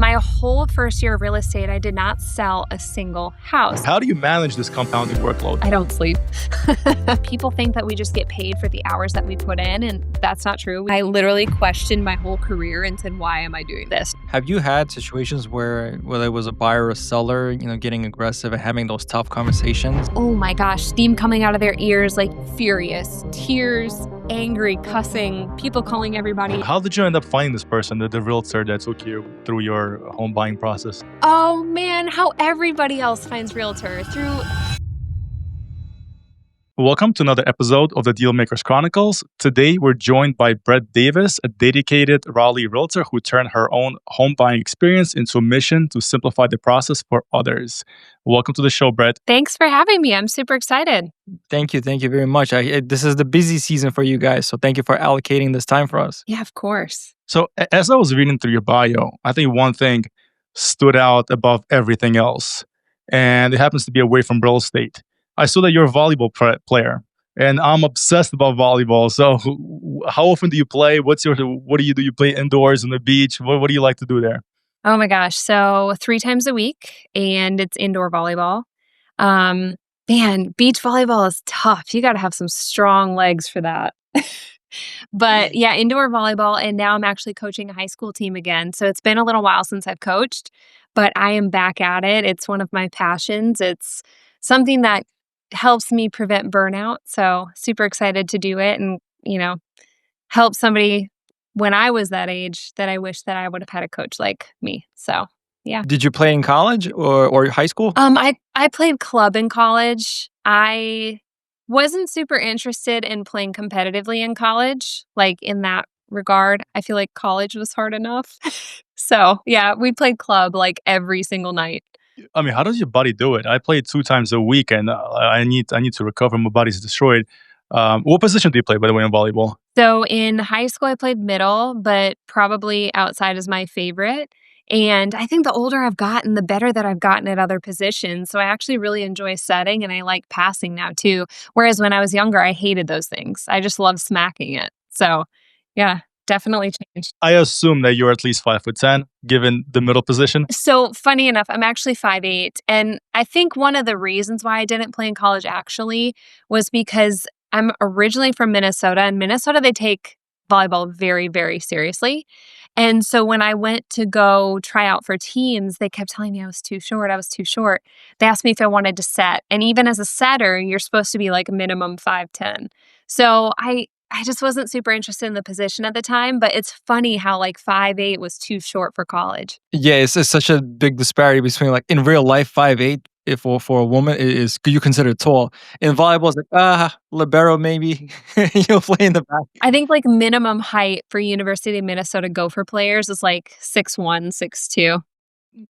My whole first year of real estate, I did not sell a single house. How do you manage this compounding workload? I don't sleep. People think that we just get paid for the hours that we put in, and that's not true. I literally questioned my whole career and said, why am I doing this? Have you had situations where whether it was a buyer or a seller, getting aggressive and having those tough conversations? Oh my gosh, steam coming out of their ears, like furious, tears, angry, cussing, people calling everybody. How did you end up finding this person, the realtor that took you through your home buying process? Oh man, how everybody else finds realtor through. Welcome to another episode of the Dealmakers Chronicles. Today, we're joined by Brette Davis, a dedicated Raleigh realtor who turned her own home buying experience into a mission to simplify the process for others. Welcome to the show, Brette. Thanks for having me. I'm super excited. Thank you very much. This is the busy season for you guys, so thank you for allocating this time for us. Yeah, of course. So, as I was reading through your bio, I think one thing stood out above everything else, and it happens to be away from real estate. I saw that you're a volleyball player, and I'm obsessed about volleyball. So, how often do you play? What do you do? You play indoors on the beach? What do you like to do there? Oh my gosh. So 3 times a week, and it's indoor volleyball. Man, beach volleyball is tough. You got to have some strong legs for that. But yeah, indoor volleyball. And now I'm actually coaching a high school team again. So it's been a little while since I've coached, but I am back at it. It's one of my passions. It's something that helps me prevent burnout. So super excited to do it and, help somebody when I was that age that I wish that I would have had a coach like me. So yeah. Did you play in college or high school? I played club in college. I wasn't super interested in playing competitively in college. Like in that regard, I feel like college was hard enough. So yeah, we played club like every single night. I mean, how does your body do it? I play 2 times a week, and I need to recover. My body's destroyed. What position do you play, by the way, in volleyball? So in high school, I played middle, but probably outside is my favorite. And I think the older I've gotten, the better that I've gotten at other positions. So I actually really enjoy setting, and I like passing now too. Whereas when I was younger, I hated those things. I just love smacking it. So yeah, definitely changed. I assume that you're at least 5'10", given the middle position. So funny enough, I'm actually 5'8". And I think one of the reasons why I didn't play in college actually was because I'm originally from Minnesota. And Minnesota, they take volleyball very, very seriously. And so when I went to go try out for teams, they kept telling me I was too short. They asked me if I wanted to set. And even as a setter, you're supposed to be like a minimum 5'10". So I just wasn't super interested in the position at the time, but it's funny how like 5'8" was too short for college. Yeah, it's such a big disparity between like in real life 5'8" if for a woman is you consider tall. In volleyball, it's like libero maybe. You'll play in the back. I think like minimum height for University of Minnesota Gopher players is like 6'1", 6'2".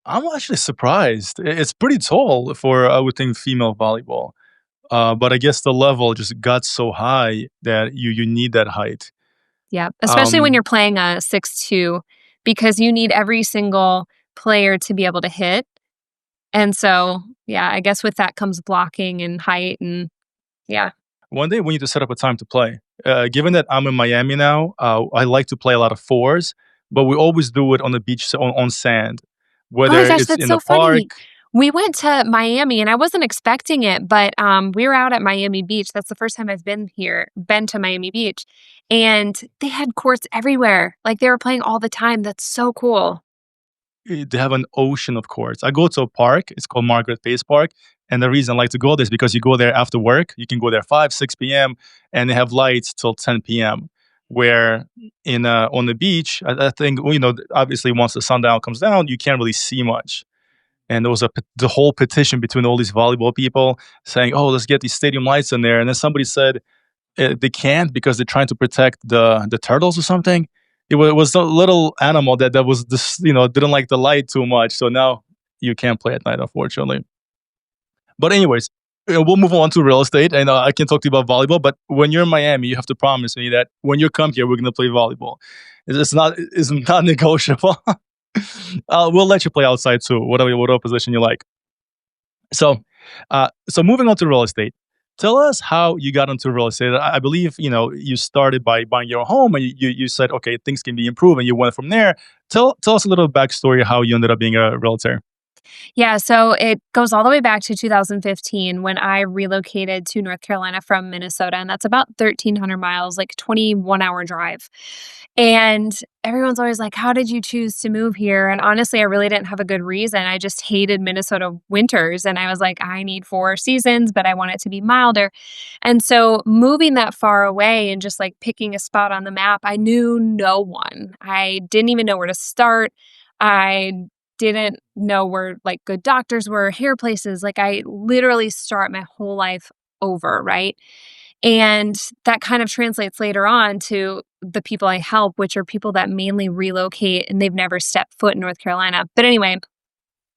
I'm actually surprised. It's pretty tall for, I would think, female volleyball. But I guess the level just got so high that you need that height. Yeah, especially when you're playing a 6'2", because you need every single player to be able to hit. And so, yeah, I guess with that comes blocking and height and yeah. One day we need to set up a time to play. Given that I'm in Miami now, I like to play a lot of fours, but we always do it on the beach on sand. Whether Oh my gosh, it's that's in so the park. funny. We went to Miami and I wasn't expecting it, but we were out at Miami Beach. That's the first time I've been to Miami Beach. And they had courts everywhere. Like they were playing all the time. That's so cool. They have an ocean of courts. I go to a park. It's called Margaret Pace Park. And the reason I like to go there is because you go there after work. You can go there 5, 6 p.m. and they have lights till 10 p.m. Where on the beach, I think, obviously once the sundown comes down, you can't really see much. And there was the whole petition between all these volleyball people saying, "Oh, let's get these stadium lights in there." And then somebody said they can't because they're trying to protect the turtles or something. It was a little animal that was this, didn't like the light too much. So now you can't play at night, unfortunately. But anyways, we'll move on to real estate. And I can talk to you about volleyball. But when you're in Miami, you have to promise me that when you come here, we're going to play volleyball. It's not negotiable. We'll let you play outside too, whatever position you like. So moving on to real estate. Tell us how you got into real estate. I believe, you started by buying your home and you said, okay, things can be improved and you went from there. Tell us a little backstory how you ended up being a realtor. Yeah, so it goes all the way back to 2015 when I relocated to North Carolina from Minnesota, and that's about 1,300 miles, like 21-hour drive. And everyone's always like, "How did you choose to move here?" And honestly, I really didn't have a good reason. I just hated Minnesota winters, and I was like, "I need 4 seasons, but I want it to be milder." And so moving that far away and just like picking a spot on the map, I knew no one. I didn't even know where to start. I didn't know where like good doctors were, hair places. Like I literally start my whole life over, right? And that kind of translates later on to the people I help, which are people that mainly relocate and they've never stepped foot in North Carolina. But anyway,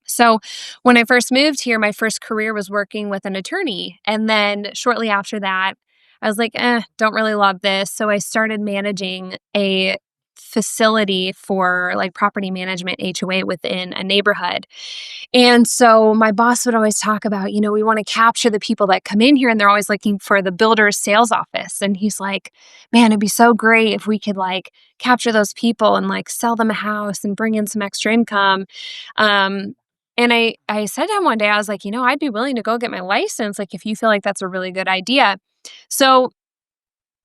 so when I first moved here, my first career was working with an attorney. And then shortly after that, I was like, don't really love this. So I started managing a facility for like property management HOA within a neighborhood. And so my boss would always talk about, we want to capture the people that come in here and they're always looking for the builder's sales office. And he's like, man, it'd be so great if we could like capture those people and like sell them a house and bring in some extra income. And I said to him one day, I was like, I'd be willing to go get my license, like if you feel like that's a really good idea. So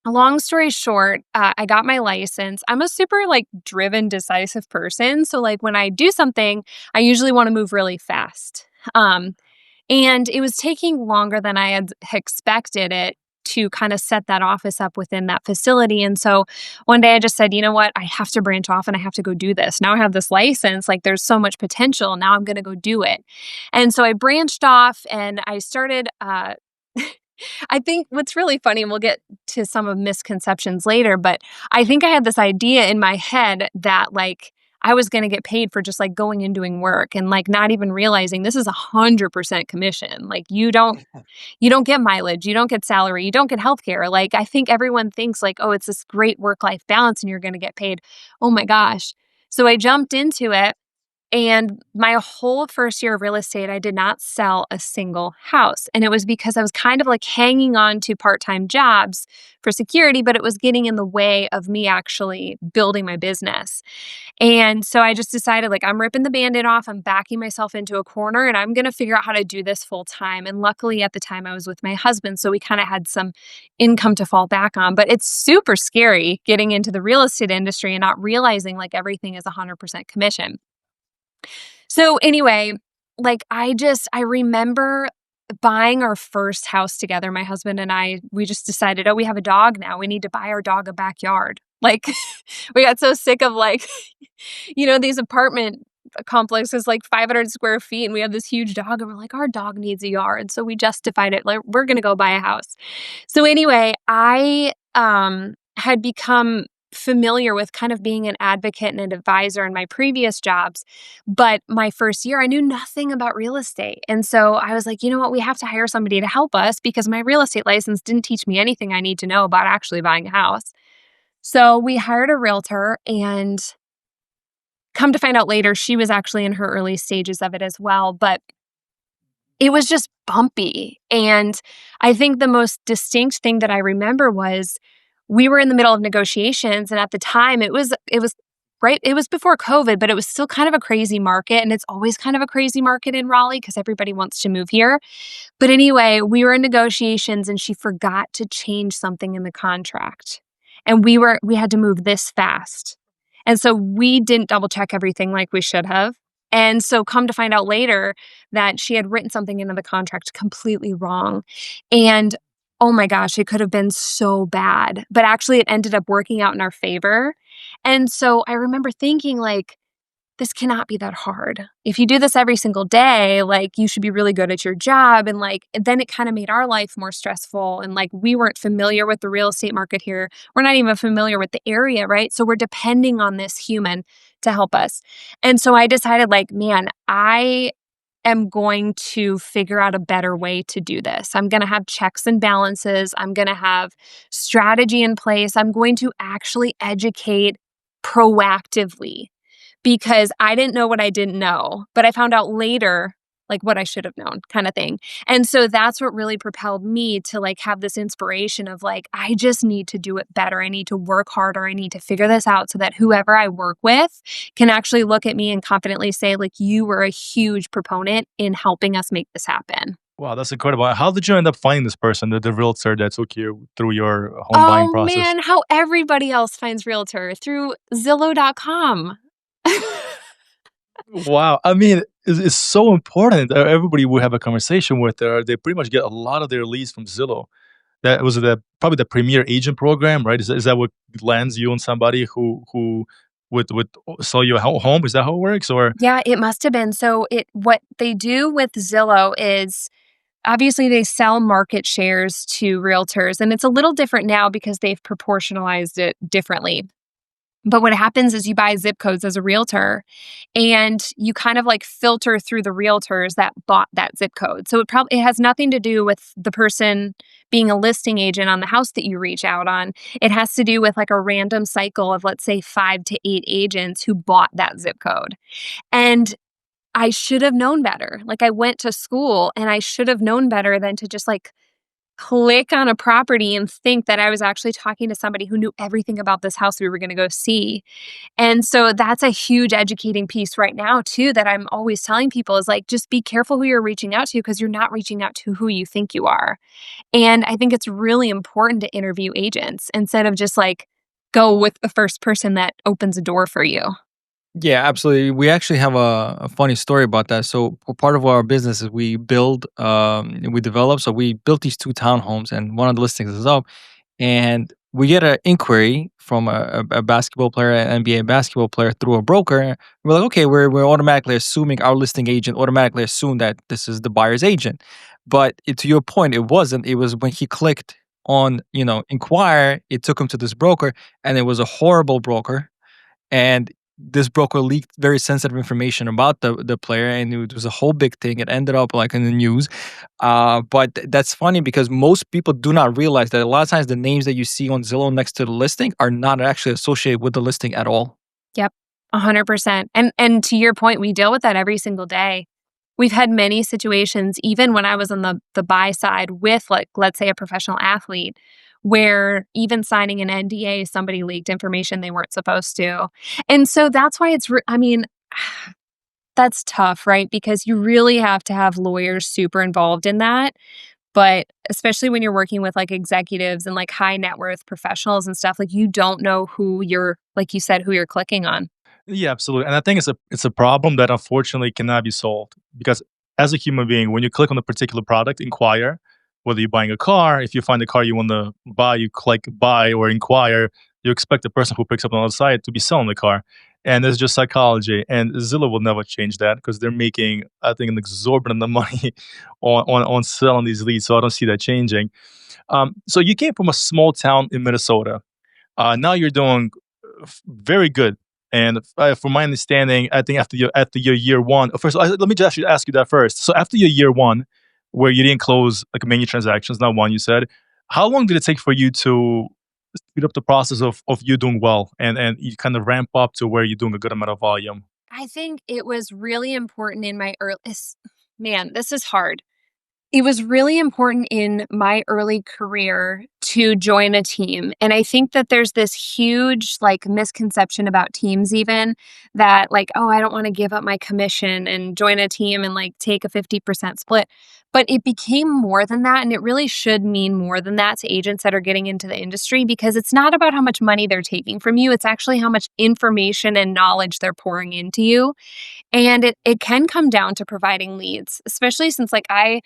long story short, I got my license. I'm a super like driven, decisive person. So like when I do something, I usually want to move really fast. And it was taking longer than I had expected it to kind of set that office up within that facility. And so one day I just said, you know what, I have to branch off and I have to go do this. Now I have this license, like there's so much potential. Now I'm going to go do it. And so I branched off and I started, I think what's really funny, and we'll get to some of misconceptions later, but I think I had this idea in my head that like I was going to get paid for just like going and doing work and like not even realizing this is 100% commission. Like you don't get mileage, you don't get salary, you don't get healthcare. Like I think everyone thinks like, oh, it's this great work-life balance and you're going to get paid. Oh my gosh. So I jumped into it. And my whole first year of real estate, I did not sell a single house. And it was because I was kind of like hanging on to part-time jobs for security, but it was getting in the way of me actually building my business. And so I just decided like I'm ripping the Band-Aid off, I'm backing myself into a corner and I'm going to figure out how to do this full time. And luckily at the time I was with my husband, so we kind of had some income to fall back on. But it's super scary getting into the real estate industry and not realizing like everything is 100% commission. So anyway, like I remember buying our first house together. My husband and I, we just decided, oh, we have a dog now. We need to buy our dog a backyard. Like we got so sick of like, these apartment complexes, like 500 square feet, and we have this huge dog, and we're like, our dog needs a yard. So we justified it. Like we're going to go buy a house. So anyway, I had become familiar with kind of being an advocate and an advisor in my previous jobs. But my first year, I knew nothing about real estate. And so I was like, you know what? We have to hire somebody to help us because my real estate license didn't teach me anything I need to know about actually buying a house. So we hired a realtor, and come to find out later, she was actually in her early stages of it as well. But it was just bumpy. And I think the most distinct thing that I remember was we were in the middle of negotiations. And at the time it was right. It was before COVID, but it was still kind of a crazy market. And it's always kind of a crazy market in Raleigh because everybody wants to move here. But anyway, we were in negotiations and she forgot to change something in the contract. And we had to move this fast. And so we didn't double check everything like we should have. And so come to find out later that she had written something into the contract completely wrong. And oh my gosh, it could have been so bad. But actually it ended up working out in our favor. And so I remember thinking like, this cannot be that hard. If you do this every single day, like you should be really good at your job. And like, then it kind of made our life more stressful. And like, we weren't familiar with the real estate market here. We're not even familiar with the area, right? So we're depending on this human to help us. And so I decided like, man, I am going to figure out a better way to do this. I'm going to have checks and balances. I'm going to have strategy in place. I'm going to actually educate proactively, because I didn't know what I didn't know. But I found out later like what I should have known kind of thing. And so that's what really propelled me to like have this inspiration of like, I just need to do it better. I need to work harder. I need to figure this out so that whoever I work with can actually look at me and confidently say, like, you were a huge proponent in helping us make this happen. Wow, that's incredible. How did you end up finding this person, the realtor that took you through your home buying Oh process? man, how everybody else finds Realtor through Zillow.com. Wow. I mean, it's so important. Everybody we have a conversation with, they pretty much get a lot of their leads from Zillow. That was probably the premier agent program, right? Is that what lands you on somebody who would sell you a home? Is that how it works? Or Yeah, it must have been. So what they do with Zillow is obviously they sell market shares to realtors, and it's a little different now because they've proportionalized it differently. But what happens is you buy zip codes as a realtor and you kind of like filter through the realtors that bought that zip code. So it has nothing to do with the person being a listing agent on the house that you reach out on. It has to do with like a random cycle of, let's say, 5 to 8 agents who bought that zip code. And I should have known better. Like, I went to school and I should have known better than to just like click on a property and think that I was actually talking to somebody who knew everything about this house we were going to go see. And so that's a huge educating piece right now too that I'm always telling people is like, just be careful who you're reaching out to because you're not reaching out to who you think you are. And I think it's really important to interview agents instead of just like go with the first person that opens a door for you. Yeah, absolutely. We actually have a funny story about that. So part of our business is we develop. So we built these two townhomes, and one of the listings is up, and we get an inquiry from a basketball player, an NBA basketball player, through a broker. We're like, okay, we're automatically assuming our listing agent automatically assumed that this is the buyer's agent, but to your point, it wasn't. It was when he clicked on inquire, it took him to this broker, and it was a horrible broker, and this broker leaked very sensitive information about the player, and it was a whole big thing. It ended up like in the news. But that's funny because most people do not realize that a lot of times the names that you see on Zillow next to the listing are not actually associated with the listing at all. Yep, 100%. And to your point, we deal with that every single day. We've had many situations, even when I was on the buy side with, like, let's say, a professional athlete, where even signing an NDA, somebody leaked information they weren't supposed to. And so that's why I mean, that's tough, right? Because you really have to have lawyers super involved in that. But especially when you're working with like executives and like high net worth professionals and stuff, like you don't know who you're, like you said, who you're clicking on. yeah, absolutely. And I think it's a problem that unfortunately cannot be solved because as a human being, when you click on a particular product, inquire, whether you're buying a car, if you find a car you want to buy, you click buy or inquire, you expect the person who picks up on the site to be selling the car. And it's just psychology. And Zillow will never change that because they're making, I think, an exorbitant amount of money on selling these leads. So I don't see that changing. So you came from a small town in Minnesota. Now you're doing very good. And from my understanding, I think after your year one, first, let me just actually ask you that first. So after your year one, where you didn't close like many transactions, not one, you said, how long did it take for you to speed up the process of you doing well and you kind of ramp up to where you're doing a good amount of volume? I think it was really important in my early, man, this is hard. It was really important in my early career to join a team. And I think that there's this huge like misconception about teams even that like, oh, I don't want to give up my commission and join a team and like take a 50% split. But it became more than that. And it really should mean more than that to agents that are getting into the industry because it's not about how much money they're taking from you. It's actually how much information and knowledge they're pouring into you. And it can come down to providing leads, especially since like I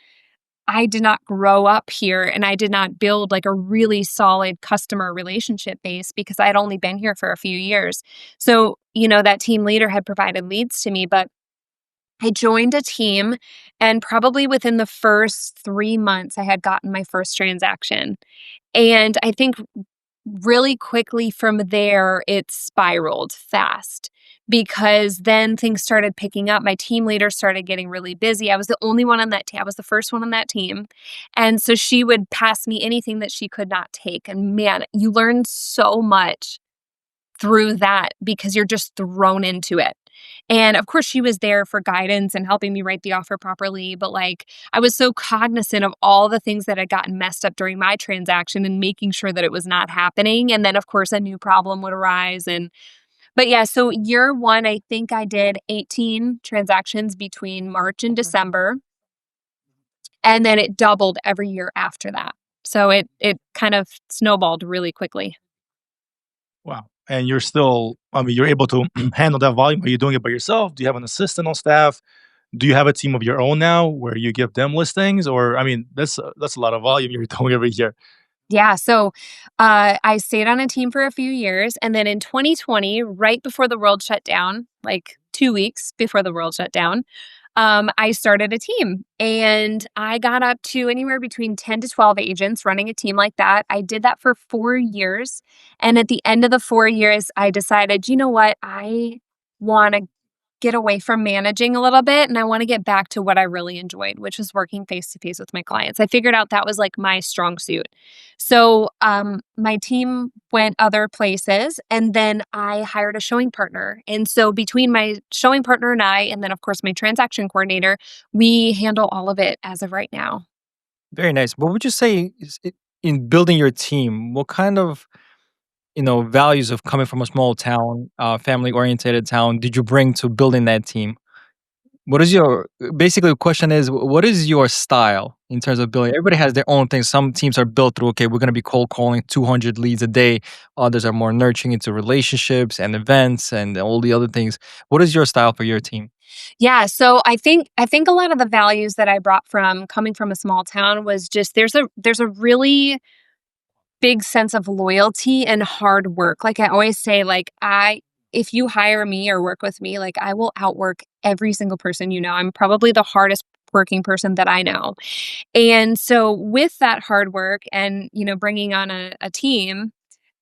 did not grow up here and I did not build like a really solid customer relationship base because I had only been here for a few years. So, that team leader had provided leads to me, but I joined a team and probably within the first 3 months, I had gotten my first transaction. And I think really quickly from there, it spiraled fast because then things started picking up. My team leader started getting really busy. I was the only one on that team. I was the first one on that team. And so she would pass me anything that she could not take. And man, you learn so much through that because you're just thrown into it. And of course, she was there for guidance and helping me write the offer properly. But like, I was so cognizant of all the things that had gotten messed up during my transaction and making sure that it was not happening. And then, of course, a new problem would arise. But yeah, so year one, I think I did 18 transactions between March and December. And then it doubled every year after that. So it kind of snowballed really quickly. Wow. And you're still, I mean, you're able to handle that volume. Are you doing it by yourself? Do you have an assistant on staff? Do you have a team of your own now where you give them listings? Or, I mean, that's a lot of volume you're doing every year. Yeah, so I stayed on a team for a few years, and then in 2020, right before the world shut down, like 2 weeks before the world shut down, I started a team, and I got up to anywhere between 10 to 12 agents running a team like that. I did that for 4 years, and at the end of the 4 years, I decided, you know what, I want to get away from managing a little bit and I want to get back to what I really enjoyed, which was working face to face with my clients. I figured out that was like my strong suit. So my team went other places and then I hired a showing partner. And so between my showing partner and I, and then of course my transaction coordinator, we handle all of it as of right now. Very nice. What would you say in building your team? What kind of values of coming from a small town, family oriented town, did you bring to building that team? What is your basically the question is what is your style in terms of building? Everybody has their own thing. Some teams are built through, okay, we're gonna be cold calling 200 leads a day. Others are more nurturing into relationships and events and all the other things. What is your style for your team? Yeah, so I think a lot of the values that I brought from coming from a small town was just there's a really big sense of loyalty and hard work. Like I always say, like if you hire me or work with me, like I will outwork every single person you know. I'm probably the hardest working person that I know. And so with that hard work and, bringing on a team,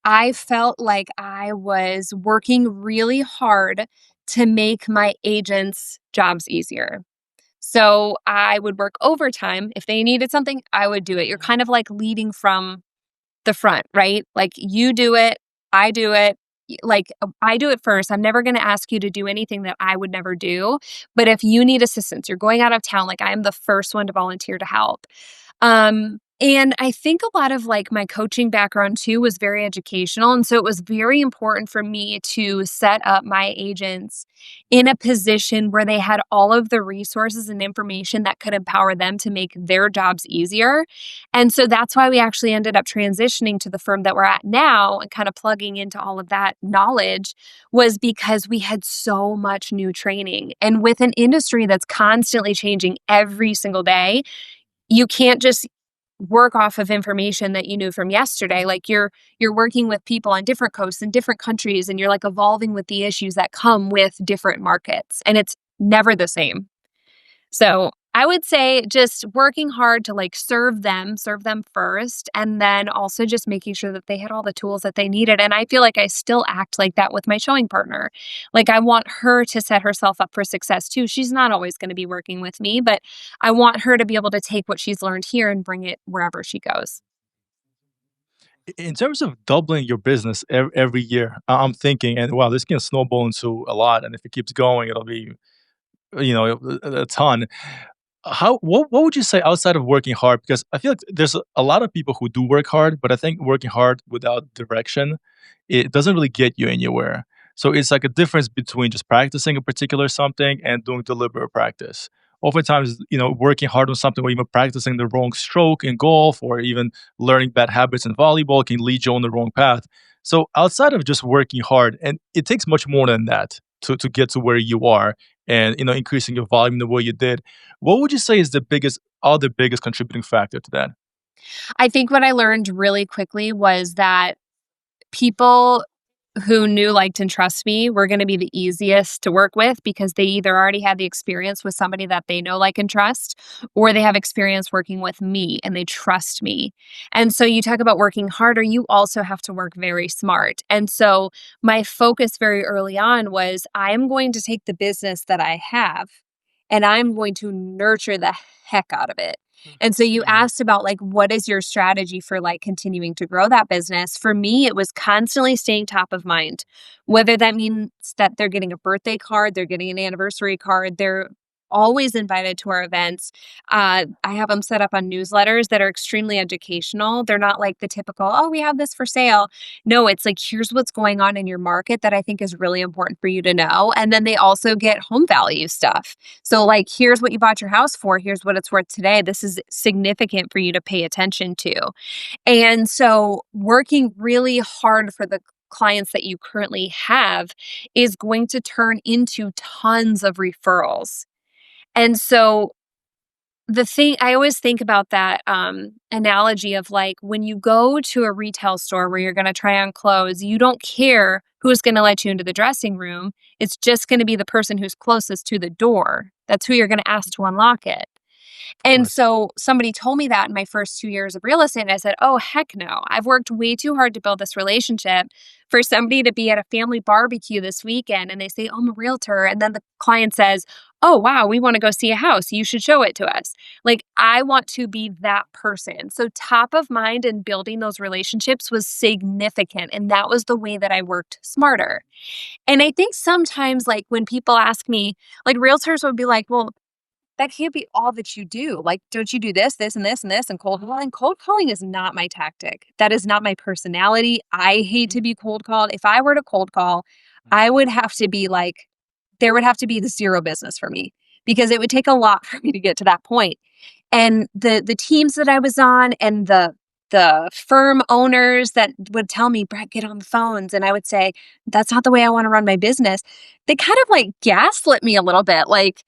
I felt like I was working really hard to make my agents' jobs easier. So I would work overtime. If they needed something, I would do it. You're kind of like leading from the front, right? Like you do it, I do it. Like I do it first. I'm never going to ask you to do anything that I would never do. But if you need assistance, you're going out of town, like I am the first one to volunteer to help. And I think a lot of like my coaching background too was very educational. And so it was very important for me to set up my agents in a position where they had all of the resources and information that could empower them to make their jobs easier. And so that's why we actually ended up transitioning to the firm that we're at now and kind of plugging into all of that knowledge was because we had so much new training. And with an industry that's constantly changing every single day, you can't just work off of information that you knew from yesterday. Like you're working with people on different coasts and different countries and you're like evolving with the issues that come with different markets and it's never the same. So I would say just working hard to like serve them first, and then also just making sure that they had all the tools that they needed. And I feel like I still act like that with my showing partner. Like I want her to set herself up for success too. She's not always going to be working with me, but I want her to be able to take what she's learned here and bring it wherever she goes. In terms of doubling your business every year, I'm thinking, and wow, this can snowball into a lot. And if it keeps going, it'll be, a ton. How what would you say outside of working hard? Because I feel like there's a lot of people who do work hard, but I think working hard without direction, it doesn't really get you anywhere. So it's like a difference between just practicing a particular something and doing deliberate practice. Oftentimes, working hard on something or even practicing the wrong stroke in golf or even learning bad habits in volleyball can lead you on the wrong path. So outside of just working hard, and it takes much more than that to get to where you are and increasing your volume the way you did. What would you say is the biggest contributing factor to that? I think what I learned really quickly was that people who knew, liked, and trust me were gonna be the easiest to work with because they either already had the experience with somebody that they know, like, and trust, or they have experience working with me and they trust me. And so you talk about working harder, you also have to work very smart. And so my focus very early on was I am going to take the business that I have and I'm going to nurture the heck out of it. And so you Mhm. asked about like, what is your strategy for like continuing to grow that business? For me, it was constantly staying top of mind, whether that means that they're getting a birthday card, they're getting an anniversary card, they're always invited to our events. I have them set up on newsletters that are extremely educational. They're not like the typical, oh, we have this for sale. No, it's like, here's what's going on in your market that I think is really important for you to know. And then they also get home value stuff. So, like, here's what you bought your house for. Here's what it's worth today. This is significant for you to pay attention to. And so, working really hard for the clients that you currently have is going to turn into tons of referrals. And so, the thing I always think about that analogy of like when you go to a retail store where you're going to try on clothes, you don't care who's going to let you into the dressing room. It's just going to be the person who's closest to the door. That's who you're going to ask to unlock it. Of And course. so somebody told me that in my first 2 years of real estate. And I said, oh, heck no. I've worked way too hard to build this relationship for somebody to be at a family barbecue this weekend and they say, oh, I'm a realtor. And then the client says, oh, wow, we want to go see a house. You should show it to us. Like, I want to be that person. So, top of mind and building those relationships was significant. And that was the way that I worked smarter. And I think sometimes, like, when people ask me, like, realtors would be like, well, that can't be all that you do. Like, don't you do this, this, and this, and this, and cold calling? Cold calling is not my tactic. That is not my personality. I hate to be cold called. If I were to cold call, I would have to be like, there would have to be the zero business for me because it would take a lot for me to get to that point. And the teams that I was on and the firm owners that would tell me, Brett, get on the phones. And I would say, that's not the way I want to run my business. They kind of like gaslit me a little bit. Like,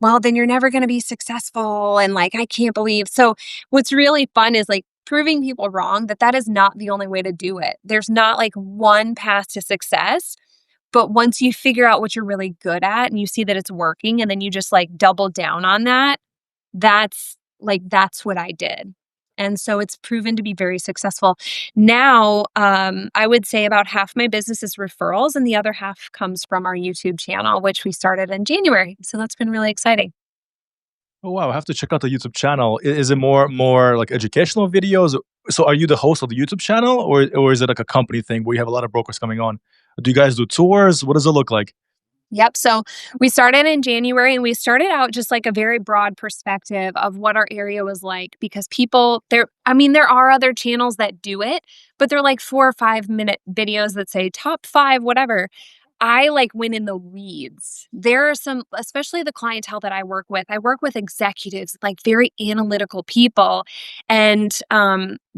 well, then you're never going to be successful. And like, I can't believe. So, what's really fun is like proving people wrong that that is not the only way to do it. There's not like one path to success. But once you figure out what you're really good at and you see that it's working, and then you just like double down on that, that's what I did. And so it's proven to be very successful. Now, I would say about half my business is referrals, and the other half comes from our YouTube channel, which we started in January. So that's been really exciting. Oh wow, I have to check out the YouTube channel. Is it more like educational videos? So are you the host of the YouTube channel, or is it like a company thing where you have a lot of brokers coming on? Do you guys do tours? What does it look like? Yep. So we started in January and we started out just like a very broad perspective of what our area was like because people there, I mean, there are other channels that do it, but they're like 4 or 5 minute videos that say top five, whatever. I like went in the weeds. There are some, especially the clientele that I work with executives, like very analytical people, and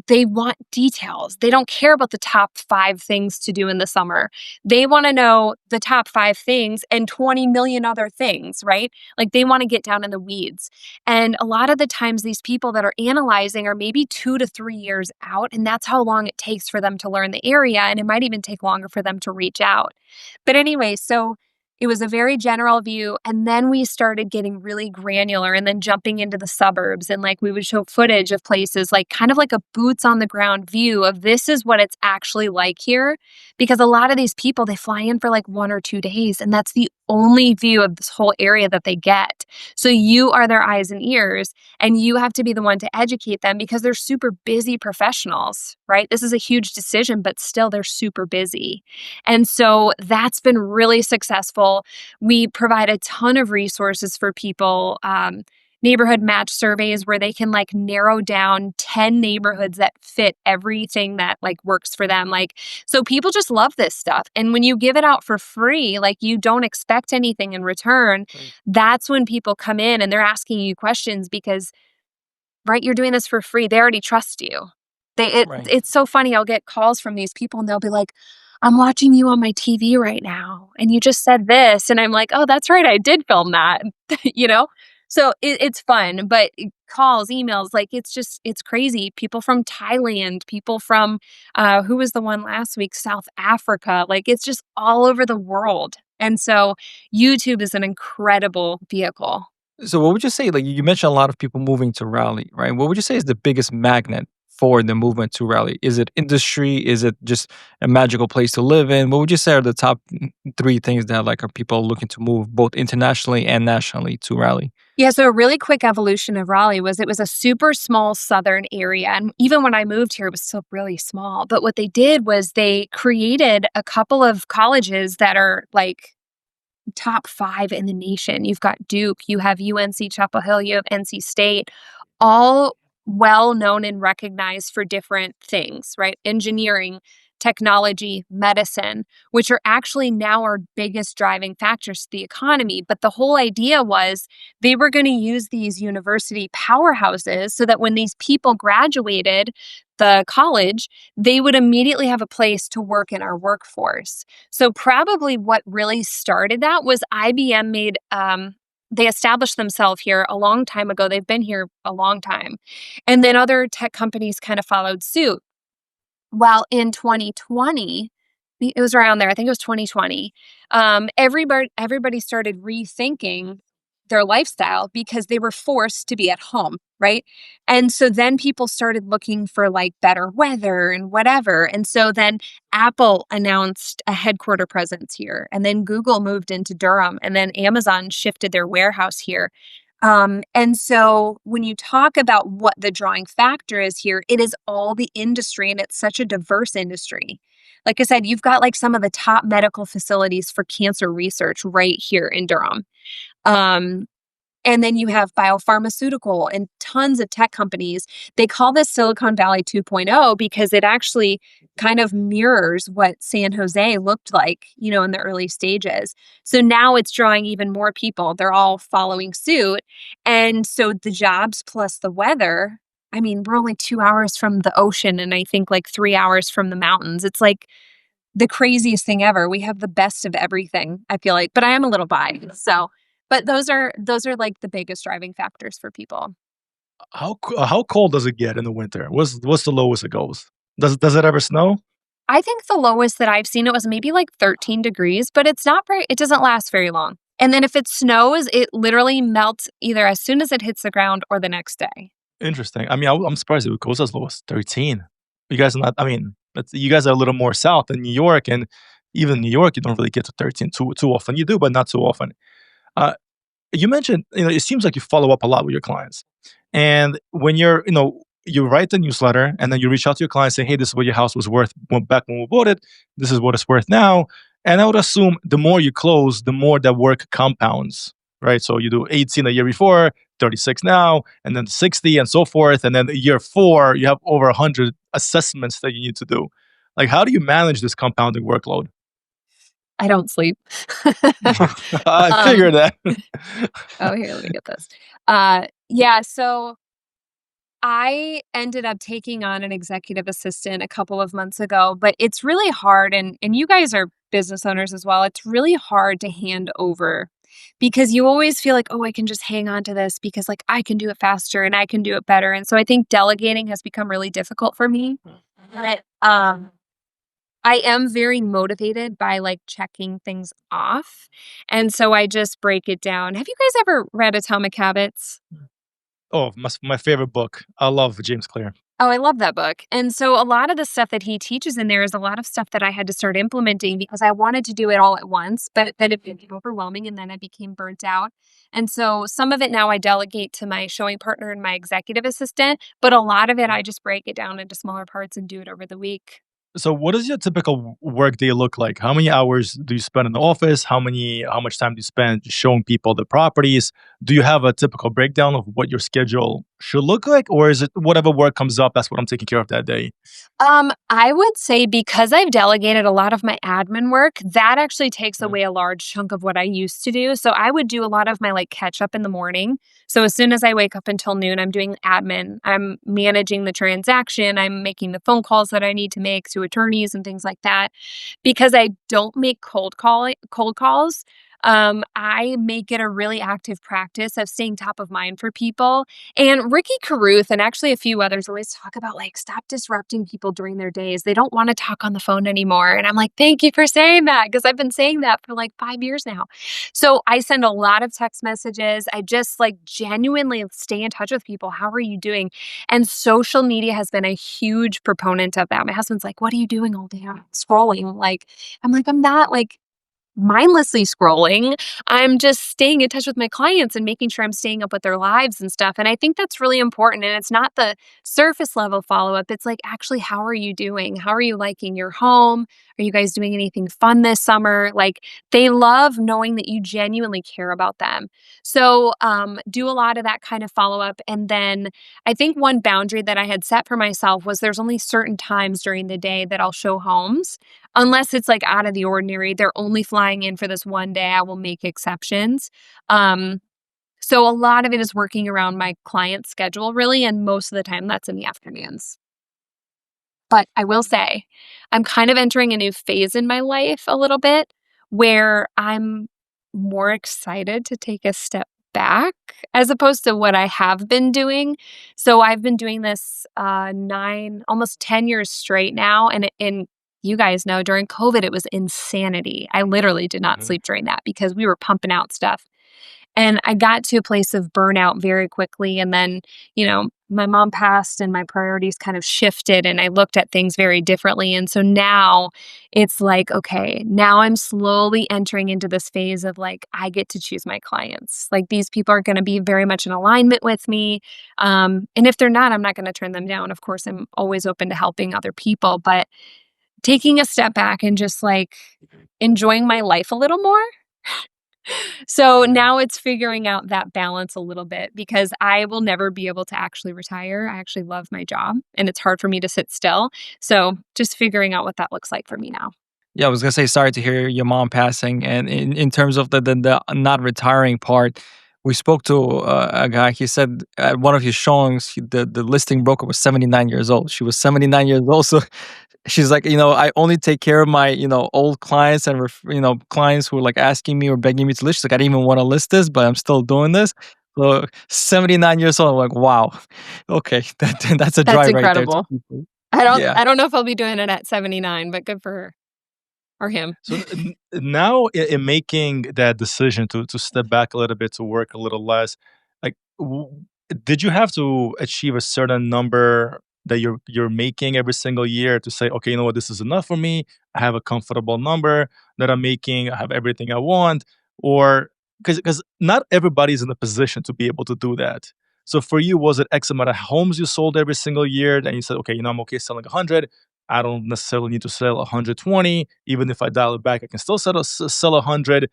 they want details. They don't care about the top 5 things to do in the summer. They want to know the top 5 things and 20 million other things, right? Like they want to get down in the weeds. And a lot of the times, these people that are analyzing are maybe 2 to 3 years out, and that's how long it takes for them to learn the area. And it might even take longer for them to reach out. But anyway, so it was a very general view. And then we started getting really granular and then jumping into the suburbs. And like we would show footage of places, like kind of like a boots on the ground view of this is what it's actually like here. Because a lot of these people, they fly in for like 1 or 2 days, and that's the only view of this whole area that they get. So you are their eyes and ears, and you have to be the one to educate them because they're super busy professionals, right? This is a huge decision, but still they're super busy. And so that's been really successful. We provide a ton of resources for people, neighborhood match surveys where they can like narrow down 10 neighborhoods that fit everything that like works for them. Like, so people just love this stuff. And when you give it out for free, like you don't expect anything in return, Right. that's when people come in and they're asking you questions because right, you're doing this for free. They already trust you. Right. It's so funny. I'll get calls from these people and they'll be like, I'm watching you on my TV right now. And you just said this. And I'm like, oh, that's right. I did film that, you know? So it's fun, but calls, emails, like it's crazy. People from Thailand, people from, who was the one last week? South Africa. Like it's just all over the world. And so YouTube is an incredible vehicle. So what would you say, like you mentioned a lot of people moving to Raleigh, right? What would you say is the biggest magnet for the movement to Raleigh? Is it industry? Is it just a magical place to live in? What would you say are the top three things that like are people looking to move both internationally and nationally to Raleigh? Yeah, so a really quick evolution of Raleigh was it was a super small southern area, and even when I moved here, it was still really small, but what they did was they created a couple of colleges that are, like, top 5 in the nation. You've got Duke, you have UNC Chapel Hill, you have NC State, all well known and recognized for different things, right? Engineering, technology, medicine, which are actually now our biggest driving factors to the economy. But the whole idea was they were going to use these university powerhouses so that when these people graduated the college, they would immediately have a place to work in our workforce. So probably what really started that was IBM made they established themselves here a long time ago. They've been here a long time. And then other tech companies kind of followed suit. Well, in 2020, it was around there, I think it was 2020, everybody started rethinking their lifestyle because they were forced to be at home, right? And so then people started looking for, like, better weather and whatever, and so then Apple announced a headquarter presence here, and then Google moved into Durham, and then Amazon shifted their warehouse here. And so when you talk about what the drawing factor is here, it is all the industry, and it's such a diverse industry. Like I said, you've got, like, some of the top medical facilities for cancer research right here in Durham. Um, and then you have biopharmaceutical and tons of tech companies. They call this Silicon Valley 2.0 because it actually kind of mirrors what San Jose looked like, in the early stages. So now it's drawing even more people. They're all following suit. And so the jobs plus the weather, I mean, we're only 2 hours from the ocean and I think like 3 hours from the mountains. It's like the craziest thing ever. We have the best of everything, I feel like, but I am a little biased. So, but those are like the biggest driving factors for people. How cold does it get in the winter? What's the lowest it goes? Does it ever snow? I think the lowest that I've seen it was maybe like 13 degrees, but it doesn't last very long. And then if it snows, it literally melts either as soon as it hits the ground or the next day. Interesting. I mean, I'm surprised it goes as low as 13. You guys are not. I mean, you guys are a little more south than New York, and even New York, you don't really get to 13 too often. You do, but not too often. Uh, you mentioned, it seems like you follow up a lot with your clients. And when you write the newsletter and then you reach out to your clients saying, hey, this is what your house was worth back when we bought it. This is what it's worth now. And I would assume the more you close, the more that work compounds, right? So you do 18 the year before, 36 now, and then 60 and so forth. And then year 4, you have over 100 assessments that you need to do. Like, how do you manage this compounding workload? I don't sleep. I um, figured that. oh, here, let me get this. Yeah, so I ended up taking on an executive assistant a couple of months ago, but it's really hard and you guys are business owners as well. It's really hard to hand over because you always feel like, "Oh, I can just hang on to this because like I can do it faster and I can do it better." And so I think delegating has become really difficult for me. But I am very motivated by like checking things off. And so I just break it down. Have you guys ever read Atomic Habits? Oh, my favorite book. I love James Clear. Oh, I love that book. And so a lot of the stuff that he teaches in there is a lot of stuff that I had to start implementing because I wanted to do it all at once, but then it became overwhelming and then I became burnt out. And so some of it now I delegate to my showing partner and my executive assistant, but a lot of it I just break it down into smaller parts and do it over the week. So what does your typical work day look like? How many hours do you spend in the office? How much time do you spend showing people the properties? Do you have a typical breakdown of what your schedule should look like? Or is it whatever work comes up, that's what I'm taking care of that day? I would say because I've delegated a lot of my admin work, that actually takes Yeah. away a large chunk of what I used to do. So I would do a lot of my like catch up in the morning. So as soon as I wake up until noon, I'm doing admin. I'm managing the transaction. I'm making the phone calls that I need to make to attorneys and things like that. Because I don't make cold calls, I make it a really active practice of staying top of mind for people. And Ricky Carruth and actually a few others always talk about like stop disrupting people during their days. They don't want to talk on the phone anymore. And I'm like, thank you for saying that because I've been saying that for like 5 years now. So I send a lot of text messages. I just like genuinely stay in touch with people. How are you doing? And social media has been a huge proponent of that. My husband's like, what are you doing all day? I'm scrolling. Like, I'm like, I'm not like mindlessly scrolling. I'm just staying in touch with my clients and making sure I'm staying up with their lives and stuff. And I think that's really important. And it's not the surface level follow up. It's like, actually, how are you doing? How are you liking your home? Are you guys doing anything fun this summer? Like, they love knowing that you genuinely care about them. So, do a lot of that kind of follow up. And then I think one boundary that I had set for myself was there's only certain times during the day that I'll show homes. Unless it's like out of the ordinary, they're only flying in for this one day, I will make exceptions. Um, so a lot of it is working around my client's schedule really, and most of the time that's in the afternoons. But I will say, I'm kind of entering a new phase in my life a little bit where I'm more excited to take a step back as opposed to what I have been doing. So I've been doing this 9, almost 10 years straight now. And you guys know during COVID, it was insanity. I literally did not Mhm. sleep during that because we were pumping out stuff. And I got to a place of burnout very quickly. And then, my mom passed and my priorities kind of shifted and I looked at things very differently. And so now it's like, okay, now I'm slowly entering into this phase of like, I get to choose my clients. Like these people are going to be very much in alignment with me. And if they're not, I'm not going to turn them down. Of course, I'm always open to helping other people, but taking a step back and just like enjoying my life a little more. So Yeah. now it's figuring out that balance a little bit because I will never be able to actually retire. I actually love my job and it's hard for me to sit still. So just figuring out what that looks like for me now. Yeah, I was gonna say sorry to hear your mom passing, and in terms of the not retiring part, we spoke to a guy. He said at one of his showings, the listing broker was 79 years old. She was 79 years old, so she's like, I only take care of my old clients and clients who are like asking me or begging me to list. She's like, I didn't even want to list this, but I'm still doing this. So 79 years old, I'm like, wow, okay, that's a That's drive right there to incredible. people. I don't Yeah. I don't know if I'll be doing it at 79, but good for her or him. So now in making that decision to step back a little bit to work a little less, like did you have to achieve a certain number that you're making every single year to say, okay, you know what, this is enough for me. I have a comfortable number that I'm making. I have everything I want, or because not everybody's in a position to be able to do that. So for you, was it X amount of homes you sold every single year? And you said, okay, I'm okay selling 100. I don't necessarily need to sell 120. Even if I dial it back, I can still sell 100.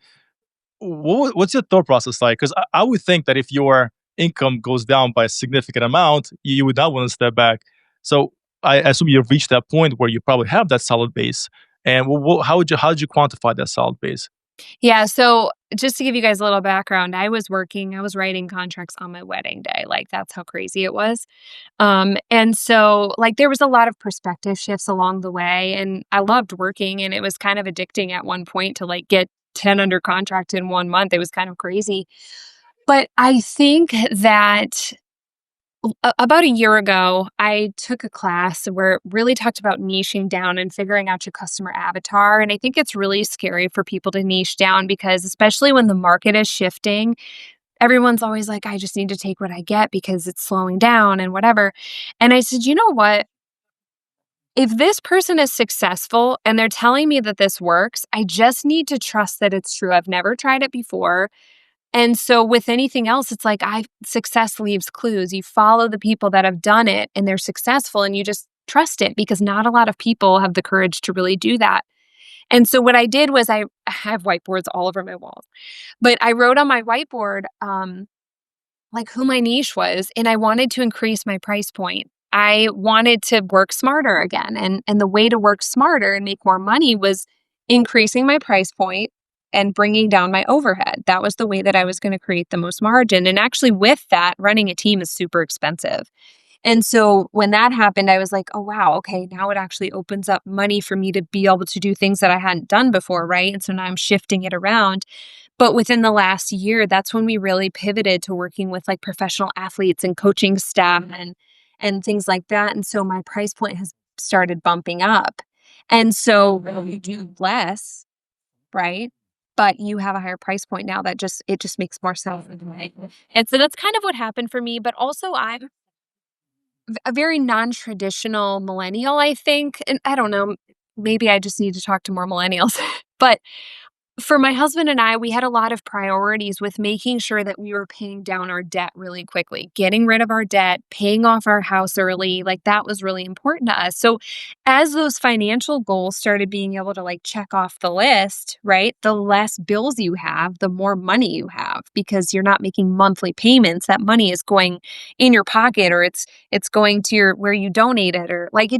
What's your thought process like? Because I would think that if your income goes down by a significant amount, you would not want to step back. So I assume you've reached that point where you probably have that solid base. And how did you quantify that solid base? Yeah, so just to give you guys a little background, I was writing contracts on my wedding day. Like that's how crazy it was. And so like there was a lot of perspective shifts along the way and I loved working and it was kind of addicting at one point to like get 10 under contract in 1 month. It was kind of crazy. But I think that about a year ago, I took a class where it really talked about niching down and figuring out your customer avatar. And I think it's really scary for people to niche down because, especially when the market is shifting, everyone's always like, I just need to take what I get because it's slowing down and whatever. And I said, you know what? If this person is successful and they're telling me that this works, I just need to trust that it's true. I've never tried it before. And so with anything else, it's like success leaves clues. You follow the people that have done it and they're successful and you just trust it because not a lot of people have the courage to really do that. And so what I did was I have whiteboards all over my walls, but I wrote on my whiteboard, like who my niche was, and I wanted to increase my price point. I wanted to work smarter again, and the way to work smarter and make more money was increasing my price point and bringing down my overhead. That was the way that I was going to create the most margin. And actually, with that, running a team is super expensive. And so when that happened, I was like, oh, wow, okay, now it actually opens up money for me to be able to do things that I hadn't done before, right? And so now I'm shifting it around. But within the last year, that's when we really pivoted to working with like professional athletes and coaching staff and things like that. And so my price point has started bumping up. And so you do less, right? But you have a higher price point now that it just makes more sense. Right? And so that's kind of what happened for me. But also I'm a very non-traditional millennial, I think. And I don't know, maybe I just need to talk to more millennials. But For my husband and I, we had a lot of priorities with making sure that we were paying down our debt really quickly, getting rid of our debt, paying off our house early. Like that was really important to us. So, as those financial goals started being able to like check off the list, right? The less bills you have, the more money you have because you're not making monthly payments. That money is going in your pocket or it's going to your where you donate it or like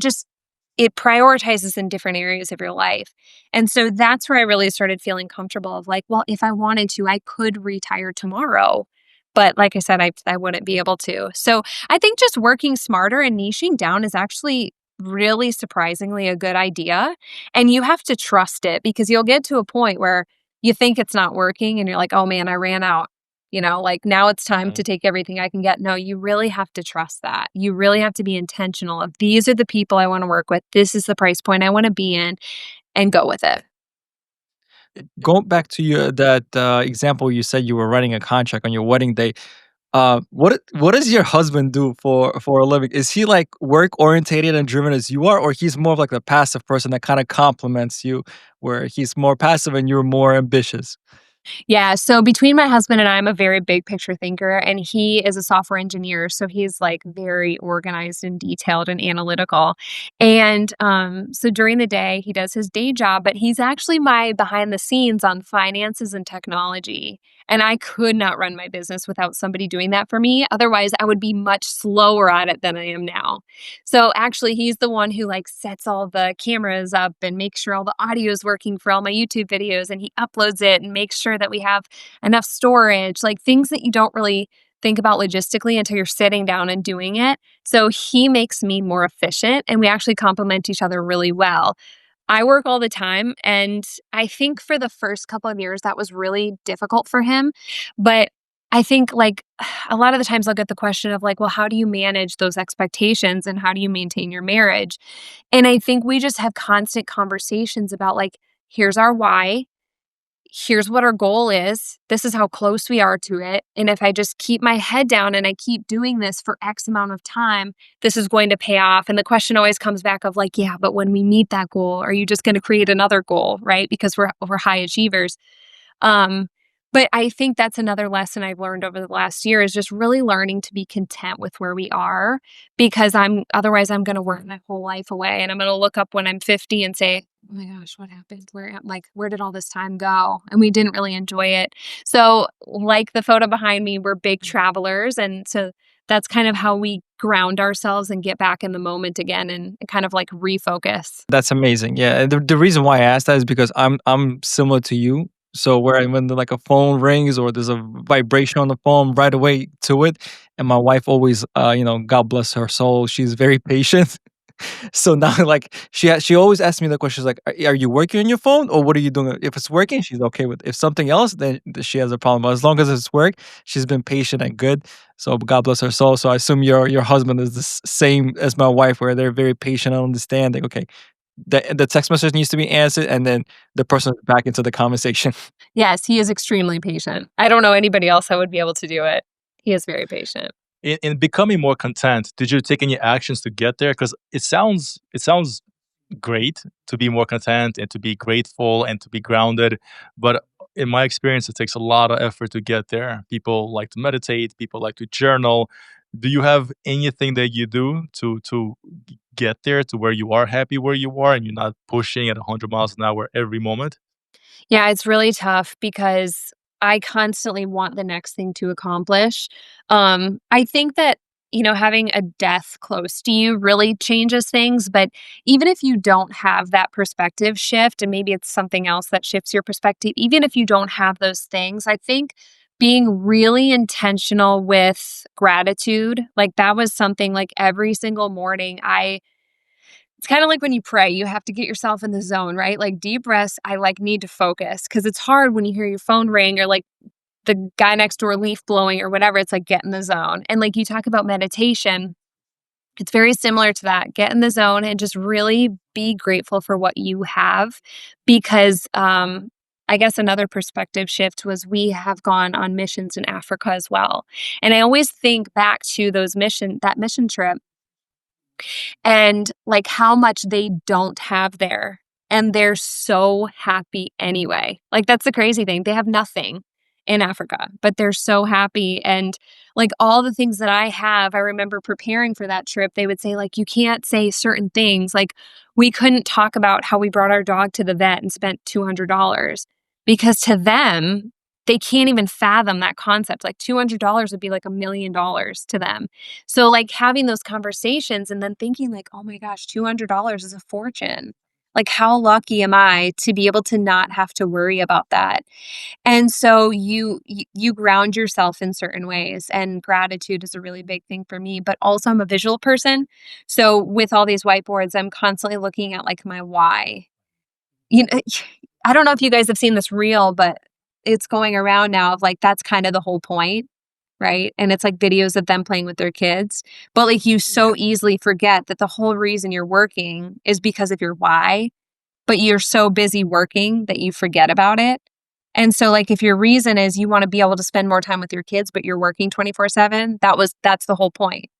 it prioritizes in different areas of your life. And so that's where I really started feeling comfortable of like, well, if I wanted to, I could retire tomorrow. But like I said, I wouldn't be able to. So I think just working smarter and niching down is actually really surprisingly a good idea. And you have to trust it because you'll get to a point where you think it's not working and you're like, oh man, I ran out. Like now it's time to Right. take everything I can get. No, you really have to trust that. You really have to be intentional of these are the people I want to work with. This is the price point I want to be in and go with it. Going back to your that example, you said you were writing a contract on your wedding day. What does your husband do for a living? Is he like work orientated and driven as you are, or he's more of like the passive person that kind of compliments you, where he's more passive and you're more ambitious? Yeah, so between my husband and I, I'm a very big picture thinker, and he is a software engineer, so he's like very organized and detailed and analytical. And so during the day, he does his day job, but he's actually my behind the scenes on finances and technology. And I could not run my business without somebody doing that for me. Otherwise, I would be much slower at it than I am now. So actually, he's the one who like sets all the cameras up and makes sure all the audio is working for all my YouTube videos and he uploads it and makes sure that we have enough storage, like things that you don't really think about logistically until you're sitting down and doing it. So he makes me more efficient and we actually complement each other really well. I work all the time, and I think for the first couple of years, that was really difficult for him, but I think, like, a lot of the times I'll get the question of, like, "Well, how do you manage those expectations, and how do you maintain your marriage?" And I think we just have constant conversations about, like, "Here's our why here's what our goal is. This is how close we are to it. And if I just keep my head down and I keep doing this for X amount of time, this is going to pay off." And the question always comes back of like, yeah, but when we meet that goal, are you just going to create another goal, right? Because we're high achievers. Um, but I think that's another lesson I've learned over the last year is just really learning to be content with where we are because otherwise I'm going to work my whole life away and I'm going to look up when I'm 50 and say, "Oh my gosh, what happened? Where did all this time go?" And we didn't really enjoy it. So, like the photo behind me, we're big travelers and so that's kind of how we ground ourselves and get back in the moment again and kind of like refocus. That's amazing. Yeah, and the reason why I asked that is because I'm similar to you. So where when like a phone rings or there's a vibration on the phone, right away to it. And my wife always, God bless her soul, she's very patient. So now, like, she always asks me the question, she's like, "Are you working on your phone or what are you doing?" If it's working, she's okay with it. If something else, then she has a problem. But as long as it's work, she's been patient and good. So God bless her soul. So I assume your husband is the same as my wife, where they're very patient and understanding. Okay, the text message needs to be answered, and then the person is back into the conversation. Yes, he is extremely patient. I don't know anybody else that would be able to do it. He is very patient. In becoming more content, did you take any actions to get there? Because it sounds great to be more content and to be grateful and to be grounded. But in my experience, it takes a lot of effort to get there. People like to meditate, people like to journal. Do you have anything that you do to get there to where you are happy where you are and you're not pushing at 100 miles an hour every moment? Yeah, it's really tough because I constantly want the next thing to accomplish. I think that, having a death close to you really changes things. But even if you don't have that perspective shift, and maybe it's something else that shifts your perspective, even if you don't have those things, I think being really intentional with gratitude, like that was something like every single morning, it's kinda like when you pray, you have to get yourself in the zone, right? Like, deep breaths, I, like, need to focus because it's hard when you hear your phone ring or, like, the guy next door leaf blowing or whatever, it's like, get in the zone, and, like, you talk about meditation, it's very similar to that. Get in the zone and just really be grateful for what you have because, I guess another perspective shift was we have gone on missions in Africa as well, and I always think back to that mission trip and like how much they don't have there. and they're so happy anyway. Like, that's the crazy thing. They have nothing in Africa, but they're so happy. And like all the things that I have, I remember preparing for that trip, they would say, like, you can't say certain things. Like, we couldn't talk about how we brought our dog to the vet and spent $200 because to them, they can't even fathom that concept. Like $200 would be like $1,000,000 to them. So like having those conversations and then thinking like, oh my gosh, $200 is a fortune. Like, how lucky am I to be able to not have to worry about that? And so you ground yourself in certain ways, and gratitude is a really big thing for me, but also I'm a visual person. So with all these whiteboards, I'm constantly looking at like my why. You know, I don't know if you guys have seen this reel, but it's going around now of like that's kind of the whole point, right? And it's like videos of them playing with their kids. But like you so easily forget that the whole reason you're working is because of your why, but you're so busy working that you forget about it. And so like if your reason is you want to be able to spend more time with your kids, but you're working 24/7, that's the whole point.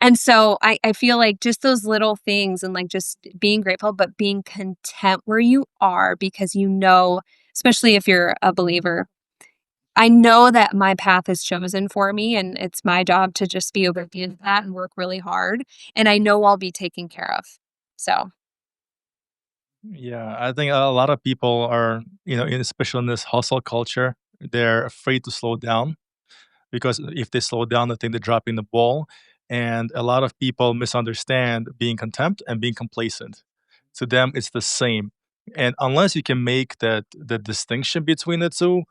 And so I feel like just those little things and like just being grateful, but being content where you are because you know, especially if you're a believer, I know that my path is chosen for me and it's my job to just be obedient to that and work really hard. And I know I'll be taken care of. So, Yeah, I think a lot of people are, especially in this hustle culture, they're afraid to slow down because if they slow down, I think they're dropping the ball. And a lot of people misunderstand being contempt and being complacent. To them, it's the same. And unless you can make the distinction between the two,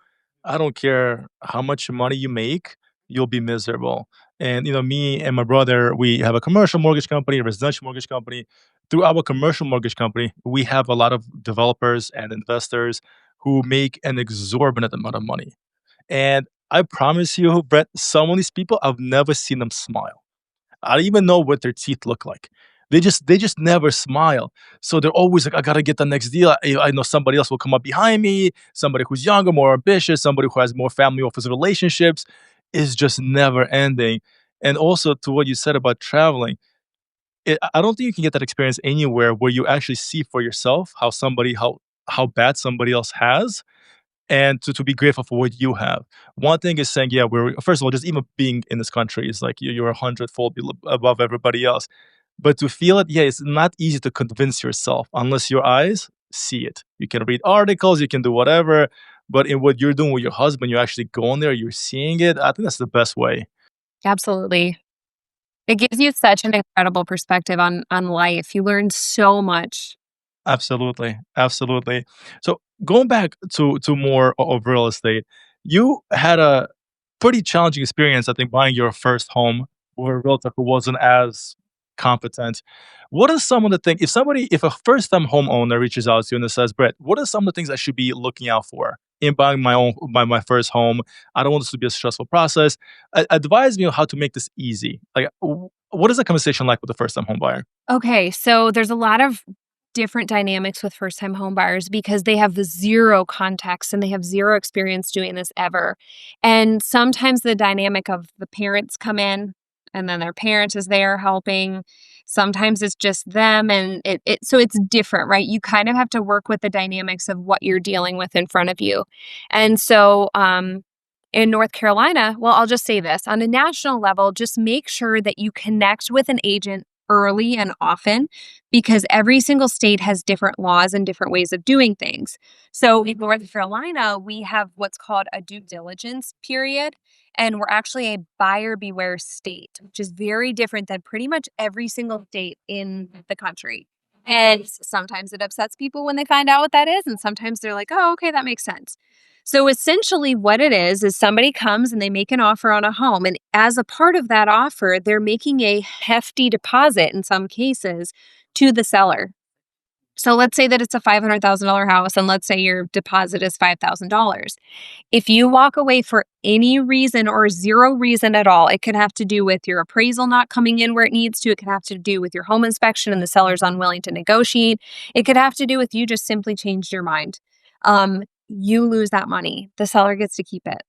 I don't care how much money you make, you'll be miserable. And me and my brother, we have a commercial mortgage company, a residential mortgage company. Through our commercial mortgage company, we have a lot of developers and investors who make an exorbitant amount of money. And I promise you, Brett, some of these people, I've never seen them smile. I don't even know what their teeth look like. They just never smile. So they're always like, I gotta get the next deal. I know somebody else will come up behind me, somebody who's younger, more ambitious, somebody who has more family office relationships is just never ending. And also to what you said about traveling, I don't think you can get that experience anywhere where you actually see for yourself how bad somebody else has and to be grateful for what you have. One thing is saying, yeah, we're first of all, just even being in this country is like you're a hundredfold above everybody else. But to feel it, yeah, it's not easy to convince yourself unless your eyes see it. You can read articles, you can do whatever, but in what you're doing with your husband, you're actually going there, you're seeing it. I think that's the best way. absolutely. It gives you such an incredible perspective on life. You learn so much. Absolutely, absolutely. So going back to more of real estate, you had a pretty challenging experience, I think, buying your first home with a realtor who wasn't as competent. What are some of the things if a first time homeowner reaches out to you and says, Brett, what are some of the things I should be looking out for in buying my first home? I don't want this to be a stressful process. Advise me on how to make this easy. Like, what is the conversation like with a first time home buyer? Okay, so there's a lot of different dynamics with first-time home buyers because they have zero context and they have zero experience doing this ever. And sometimes the dynamic of the parents come in and then their parent is there helping. Sometimes it's just them and so it's different, right? You kind of have to work with the dynamics of what you're dealing with in front of you. And so in North Carolina, well, I'll just say this on a national level, just make sure that you connect with an agent early and often because every single state has different laws and different ways of doing things. So in North Carolina, we have what's called a due diligence period, and we're actually a buyer beware state, which is very different than pretty much every single state in the country. And sometimes it upsets people when they find out what that is, and sometimes they're like, oh, okay, that makes sense. So essentially, what it is somebody comes and they make an offer on a home. And as a part of that offer, they're making a hefty deposit in some cases to the seller. So let's say that it's a $500,000 house, and let's say your deposit is $5,000. If you walk away for any reason or zero reason at all, it could have to do with your appraisal not coming in where it needs to. It could have to do with your home inspection and the seller's unwilling to negotiate. It could have to do with you just simply changed your mind. You lose that money. The seller gets to keep it.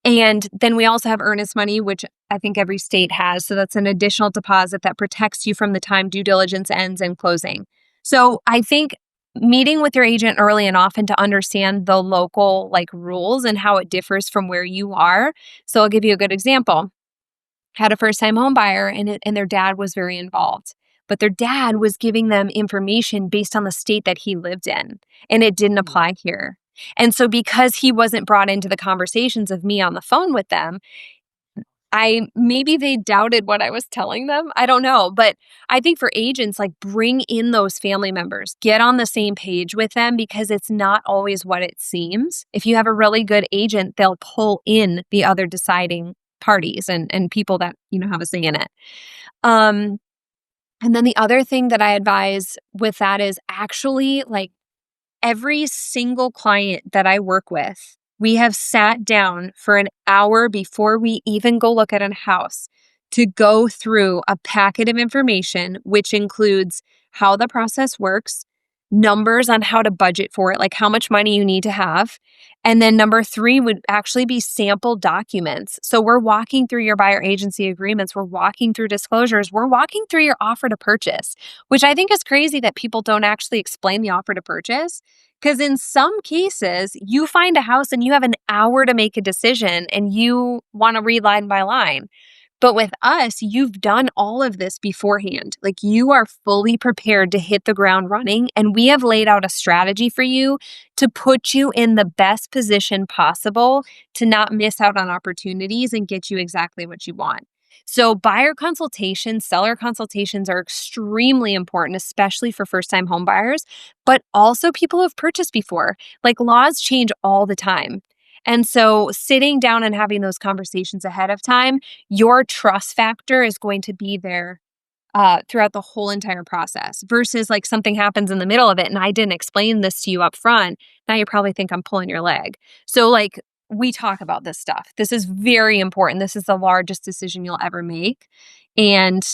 And then we also have earnest money, which I think every state has. So that's an additional deposit that protects you from the time due diligence ends and closing. So I think meeting with your agent early and often to understand the local like rules and how it differs from where you are. So I'll give you a good example. Had a first time home buyer and their dad was very involved. But their dad was giving them information based on the state that he lived in, and it didn't apply here. And so because he wasn't brought into the conversations of me on the phone with them, maybe they doubted what I was telling them. I don't know. But I think for agents, like bring in those family members, get on the same page with them because it's not always what it seems. If you have a really good agent, they'll pull in the other deciding parties and people that, have a say in it. And then the other thing that I advise with that is actually like every single client that I work with, we have sat down for an hour before we even go look at a house to go through a packet of information, which includes how the process works, numbers on how to budget for it, like how much money you need to have. And then number 3 would actually be sample documents. So we're walking through your buyer agency agreements, we're walking through disclosures, we're walking through your offer to purchase, which I think is crazy that people don't actually explain the offer to purchase. Because in some cases, you find a house and you have an hour to make a decision and you want to read line by line. But with us, you've done all of this beforehand. Like you are fully prepared to hit the ground running. And we have laid out a strategy for you to put you in the best position possible to not miss out on opportunities and get you exactly what you want. So buyer consultations, seller consultations are extremely important, especially for first-time home buyers, but also people who've purchased before. Like laws change all the time. And so sitting down and having those conversations ahead of time, your trust factor is going to be there throughout the whole entire process versus like something happens in the middle of it and I didn't explain this to you up front. Now you probably think I'm pulling your leg. So like we talk about this stuff. This is very important. This is the largest decision you'll ever make. And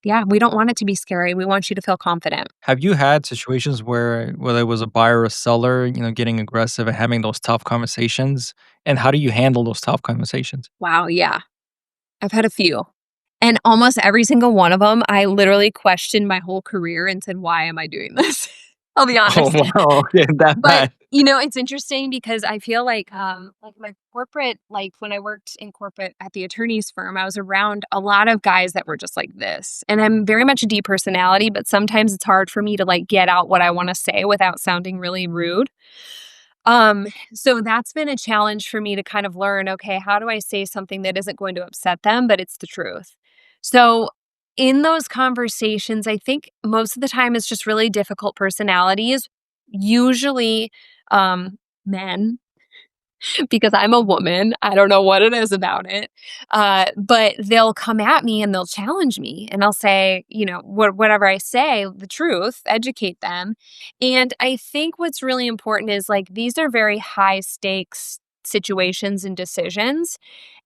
yeah, we don't want it to be scary. We want you to feel confident. Have you had situations where whether it was a buyer or seller, getting aggressive and having those tough conversations? And how do you handle those tough conversations? Wow. Yeah. I've had a few. And almost every single one of them, I literally questioned my whole career and said, why am I doing this? I'll be Oh, honest. wow. Okay, that But, bad. it's interesting because I feel like my corporate, like when I worked in corporate at the attorney's firm, I was around a lot of guys that were just like this. And I'm very much a D personality, but sometimes it's hard for me to like get out what I want to say without sounding really rude. So that's been a challenge for me to kind of learn, okay, how do I say something that isn't going to upset them, but it's the truth? So in those conversations, I think most of the time it's just really difficult personalities, usually men, because I'm a woman. I don't know what it is about it. But they'll come at me and they'll challenge me. And I'll say, whatever I say, the truth, educate them. And I think what's really important is like these are very high stakes situations and decisions.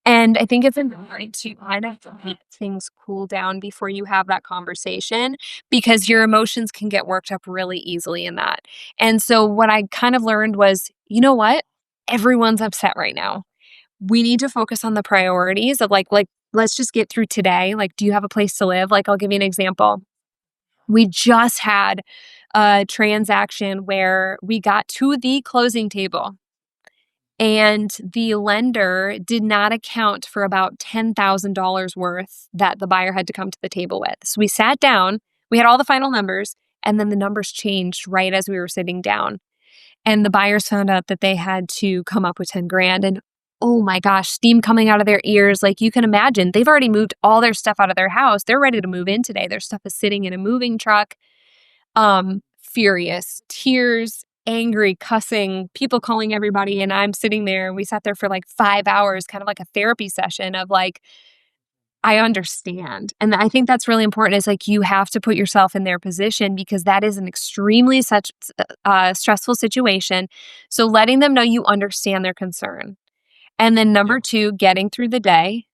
And I think it's important to kind of let things cool down before you have that conversation because your emotions can get worked up really easily in that. And so what I kind of learned was, you know what? Everyone's upset right now. We need to focus on the priorities of like let's just get through today. Like, do you have a place to live? Like, I'll give you an example. We just had a transaction where we got to the closing table and the lender did not account for about $10,000 worth that the buyer had to come to the table with. So we sat down, we had all the final numbers, and then the numbers changed right as we were sitting down. And the buyers found out that they had to come up with 10 grand. And oh my gosh, steam coming out of their ears. Like you can imagine, they've already moved all their stuff out of their house. They're ready to move in today. Their stuff is sitting in a moving truck. Furious, tears, angry, cussing, people calling everybody. And I'm sitting there. We sat there for like 5 hours, kind of like a therapy session of like, I understand. And I think that's really important is like you have to put yourself in their position because that is an extremely such stressful situation. So letting them know you understand their concern. And then number 2, getting through the day.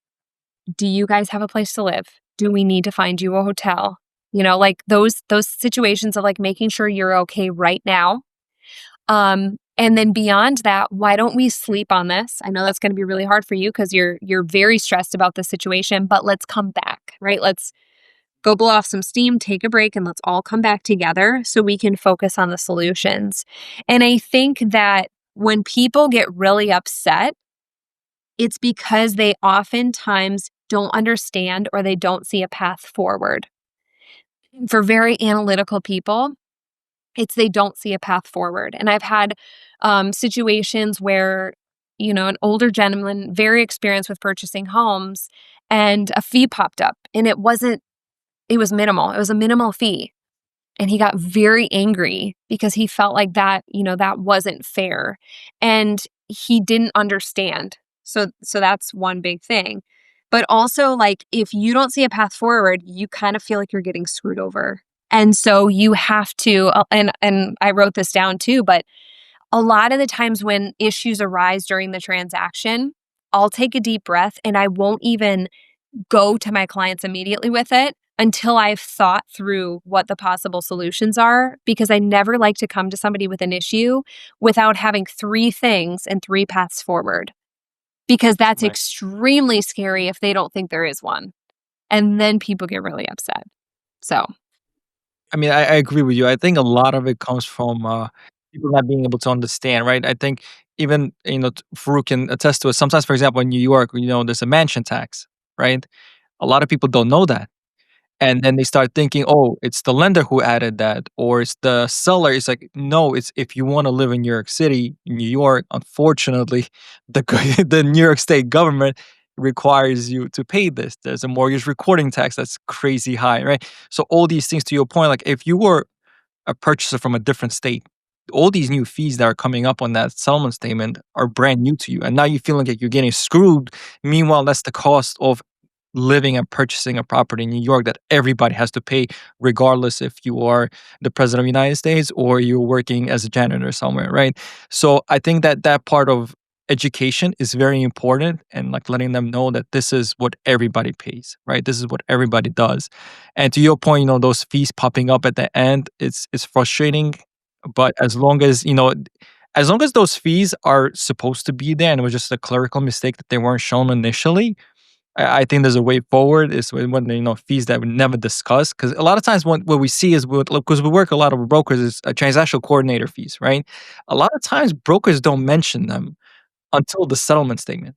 Do you guys have a place to live? Do we need to find you a hotel? Like those situations of like making sure you're okay right now. And then beyond that, why don't we sleep on this? I know that's going to be really hard for you because you're very stressed about the situation, but let's come back, right? go blow off some steam, take a break, and let's all come back together so we can focus on the solutions. And I think that when people get really upset, it's because they oftentimes don't understand or they don't see a path forward. For very analytical people, it's they don't see a path forward. And I've had situations where, an older gentleman, very experienced with purchasing homes, and a fee popped up, and it was minimal. It was a minimal fee. And he got very angry because he felt like that, that wasn't fair. And he didn't understand. So that's one big thing. But also, like, if you don't see a path forward, you kind of feel like you're getting screwed over. And so you have to, and I wrote this down too, but a lot of the times when issues arise during the transaction, I'll take a deep breath and I won't even go to my clients immediately with it until I've thought through what the possible solutions are, because I never like to come to somebody with an issue without having 3 things and 3 paths forward, because that's Right. extremely scary if they don't think there is one. And then people get really upset. So, I mean, I agree with you. I think a lot of it comes from people not being able to understand, right? I think even Farouk can attest to it. Sometimes, for example, in New York, there's a mansion tax, right? A lot of people don't know that. And then they start thinking, "Oh, it's the lender who added that, or it's the seller." It's like, no, it's if you wanna live in New York City, New York, unfortunately, the the New York State government requires you to pay this. There's a mortgage recording tax that's crazy high, right? So all these things, to your point, like, if you were a purchaser from a different state, all these new fees that are coming up on that settlement statement are brand new to you, and now you feel like you're getting screwed. Meanwhile, that's the cost of living and purchasing a property in New York that everybody has to pay, regardless if you are the president of the United States or you're working as a janitor somewhere, right? So I think that that part of education is very important, and like letting them know that this is what everybody pays, right? This is what everybody does. And to your point, those fees popping up at the end, it's frustrating. But as long as those fees are supposed to be there and it was just a clerical mistake that they weren't shown initially, I think there's a way forward is when fees that we never discuss, because a lot of times what we see is because we work a lot with brokers is transactional coordinator fees, right? A lot of times brokers don't mention them until the settlement statement,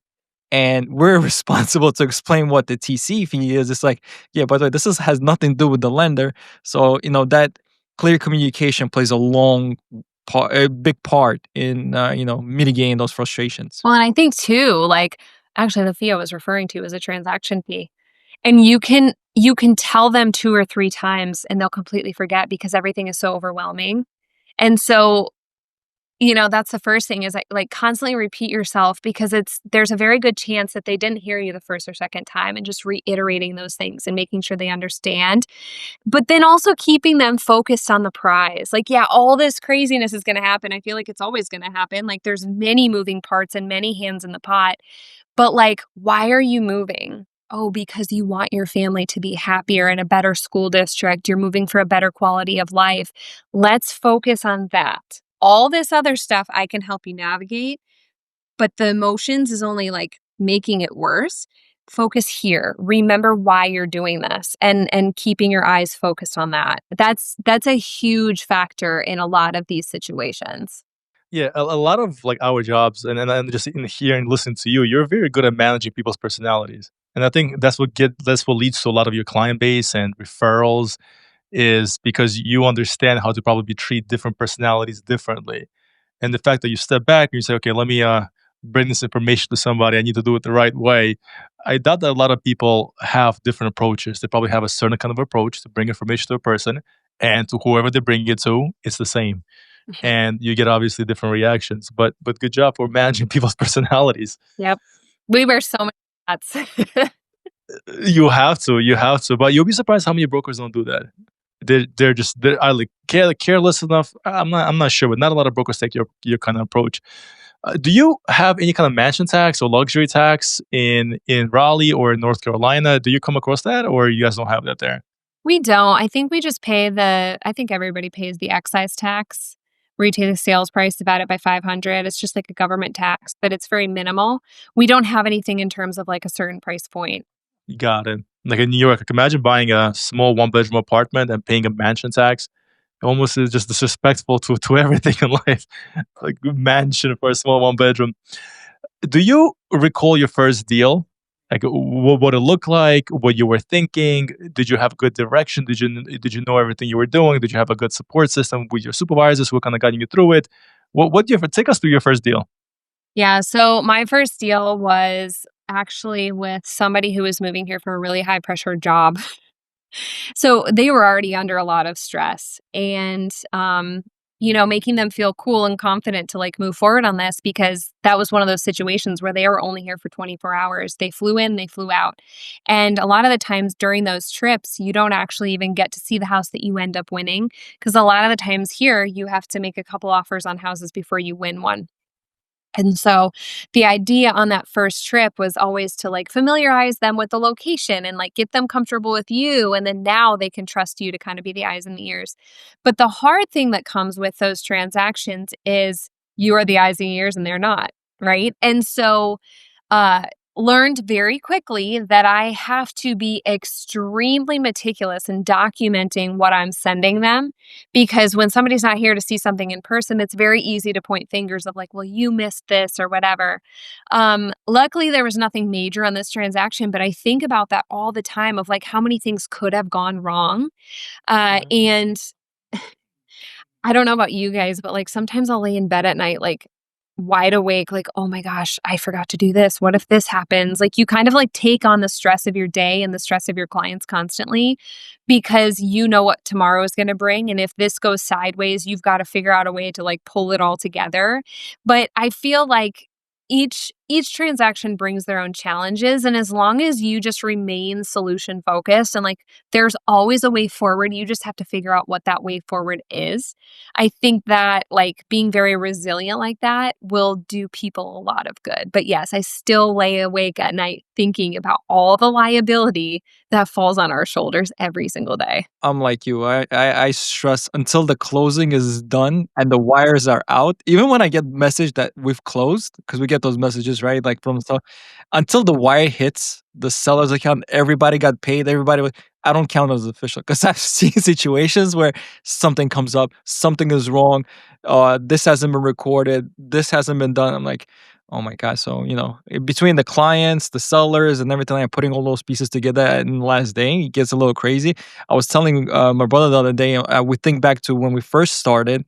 and we're responsible to explain what the TC fee is. It's like, yeah, by the way, has nothing to do with the lender. So that clear communication plays a big part in mitigating those frustrations. well, and I think too, like, actually the fee I was referring to is a transaction fee. And you can tell them 2 or 3 times and they'll completely forget because everything is so overwhelming. And so, that's the first thing is like constantly repeat yourself, because there's a very good chance that they didn't hear you the first or second time, and just reiterating those things and making sure they understand. But then also keeping them focused on the prize. Like, yeah, all this craziness is going to happen. I feel like it's always going to happen. Like, there's many moving parts and many hands in the pot. But, like, why are you moving? Oh, because you want your family to be happier in a better school district. You're moving for a better quality of life. Let's focus on that. All this other stuff I can help you navigate, but the emotions is only like making it worse. Focus here. Remember why you're doing this, and keeping your eyes focused on that. That's a huge factor in a lot of these situations. Yeah, a lot of like our jobs, and just in here and listening to you, you're very good at managing people's personalities, and I think that's what leads to a lot of your client base and referrals, is because you understand how to probably treat different personalities differently. And the fact that you step back and you say, okay, let me bring this information to somebody. I need to do it the right way. I doubt that a lot of people have different approaches. They probably have a certain kind of approach to bring information to a person, and to whoever they bring it to, it's the same. And you get obviously different reactions. But good job for managing people's personalities. Yep. We wear so many hats. You have to. But you'll be surprised how many brokers don't do that. They're either careless enough. I'm not sure, but not a lot of brokers take your kind of approach. Do you have any kind of mansion tax or luxury tax in Raleigh or in North Carolina? Do you come across that, or you guys don't have that there? We don't. I think we just pay I think everybody pays the excise tax. Retail sales price divided by 500. It's just like a government tax, but it's very minimal. We don't have anything in terms of like a certain price point. Got it. Like in New York, like imagine buying a small one-bedroom apartment and paying a mansion tax. It almost is just disrespectful to everything in life. Like a mansion for a small one-bedroom. Do you recall your first deal? Like what it looked like, what you were thinking? Did you have good direction? Did you know everything you were doing? Did you have a good support system with your supervisors who kind of guiding you through it? What do you take us through your first deal? Yeah, so my first deal was actually with somebody who was moving here for a really high pressure job. So they were already under a lot of stress and making them feel cool and confident to like move forward on this because that was one of those situations where they were only here for 24 hours. They flew in, they flew out. And a lot of the times during those trips, you don't actually even get to see the house that you end up winning because a lot of the times here you have to make a couple offers on houses before you win one. And so the idea on that first trip was always to like familiarize them with the location and like get them comfortable with you. And then now they can trust you to kind of be the eyes and the ears. But the hard thing that comes with those transactions is you are the eyes and ears and they're not. Right. And so, uh, learned very quickly that I have to be extremely meticulous in documenting what I'm sending them because when somebody's not here to see something in person, it's very easy to point fingers of like, well, you missed this or whatever. Luckily, there was nothing major on this transaction, but I think about that all the time of like how many things could have gone wrong. And I don't know about you guys, but like sometimes I'll lay in bed at night, like wide awake, like, oh my gosh, I forgot to do this. What if this happens? Like you kind of like take on the stress of your day and the stress of your clients constantly because you know what tomorrow is going to bring. And if this goes sideways, you've got to figure out a way to like pull it all together. But I feel like each transaction brings their own challenges. And as long as you just remain solution focused and like there's always a way forward, you just have to figure out what that way forward is. I think that like being very resilient like that will do people a lot of good. But yes, I still lay awake at night thinking about all the liability that falls on our shoulders every single day. I'm like you. I stress until the closing is done and the wires are out. Even when I get message that we've closed, because we get those messages, right? Like from so until the wire hits the seller's account, everybody got paid. I don't count as official because I've seen situations where something comes up, something is wrong. This hasn't been recorded. This hasn't been done. I'm like, oh my God. So, between the clients, the sellers, and everything, I'm putting all those pieces together in the last day, it gets a little crazy. I was telling my brother the other day, we think back to when we first started.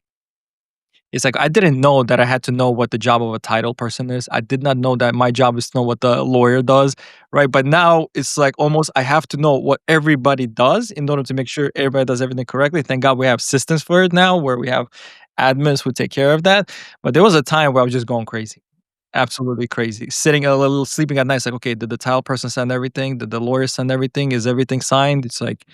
It's like I didn't know that I had to know what the job of a title person is. I did not know that my job is to know what the lawyer does, right? But now it's like almost I have to know what everybody does in order to make sure everybody does everything correctly. Thank God we have systems for it now where we have admins who take care of that. But there was a time where I was just going crazy. Absolutely crazy. Sitting a little sleeping at night. It's like, okay, did the title person send everything? Did the lawyer send everything? Is everything signed? It's like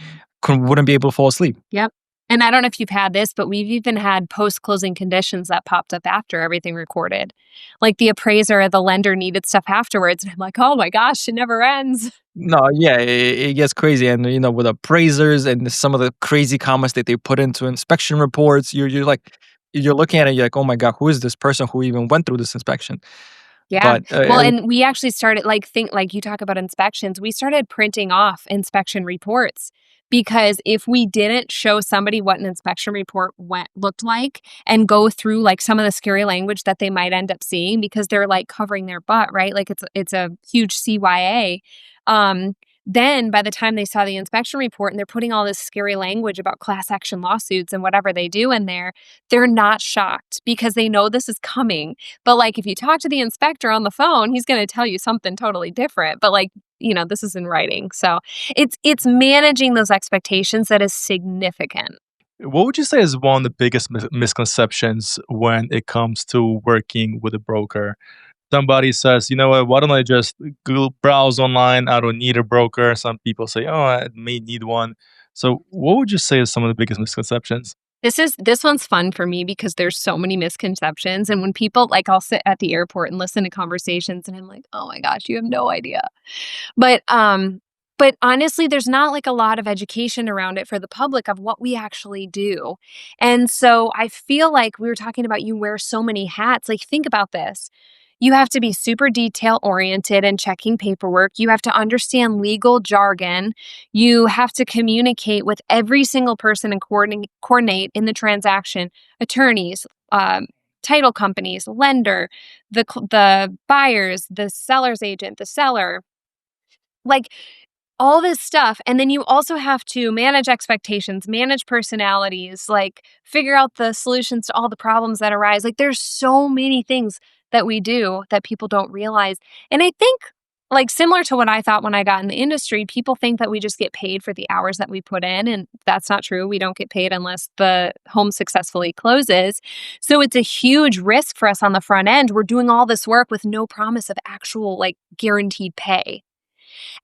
wouldn't be able to fall asleep. Yep. And I don't know if you've had this, but we've even had post-closing conditions that popped up after everything recorded. Like the appraiser or the lender needed stuff afterwards. And I'm like, oh my gosh, it never ends. No, yeah, it gets crazy, and with appraisers and some of the crazy comments that they put into inspection reports, you're looking at it, you're like, oh my God, who is this person who even went through this inspection? Yeah. But Well, and we actually started like you talk about inspections, we started printing off inspection reports because if we didn't show somebody what an inspection report looked like and go through like some of the scary language that they might end up seeing because they're like covering their butt, right? Like it's a huge CYA. Um then by the time they saw the inspection report and they're putting all this scary language about class action lawsuits and whatever they do in there, they're not shocked because they know this is coming, but, like, if you talk to the inspector on the phone, he's gonna tell you something totally different, but, like, this is in writing, so it's managing those expectations that is significant. What would you say is one of the biggest misconceptions when it comes to working with a broker? Somebody says, you know what, why don't I just go browse online? I don't need a broker. Some people say, oh, I may need one. So, what would you say is some of the biggest misconceptions? This one's fun for me because there's so many misconceptions, and when people like, I'll sit at the airport and listen to conversations, and I'm like, "Oh my gosh, you have no idea." But honestly, there's not like a lot of education around it for the public of what we actually do. And so I feel like we were talking about you wear so many hats. Like think about this. You have to be super detail oriented and checking paperwork. You have to understand legal jargon. You have to communicate with every single person and coordinate in the transaction, attorneys, title companies, lender, the buyers, the seller's agent, the seller, like all this stuff. And then you also have to manage expectations, manage personalities, like figure out the solutions to all the problems that arise. Like there's so many things that we do that people don't realize. And I think, like, similar to what I thought when I got in the industry, people think that we just get paid for the hours that we put in. And that's not true. We don't get paid unless the home successfully closes. So it's a huge risk for us on the front end. We're doing all this work with no promise of actual, like, guaranteed pay.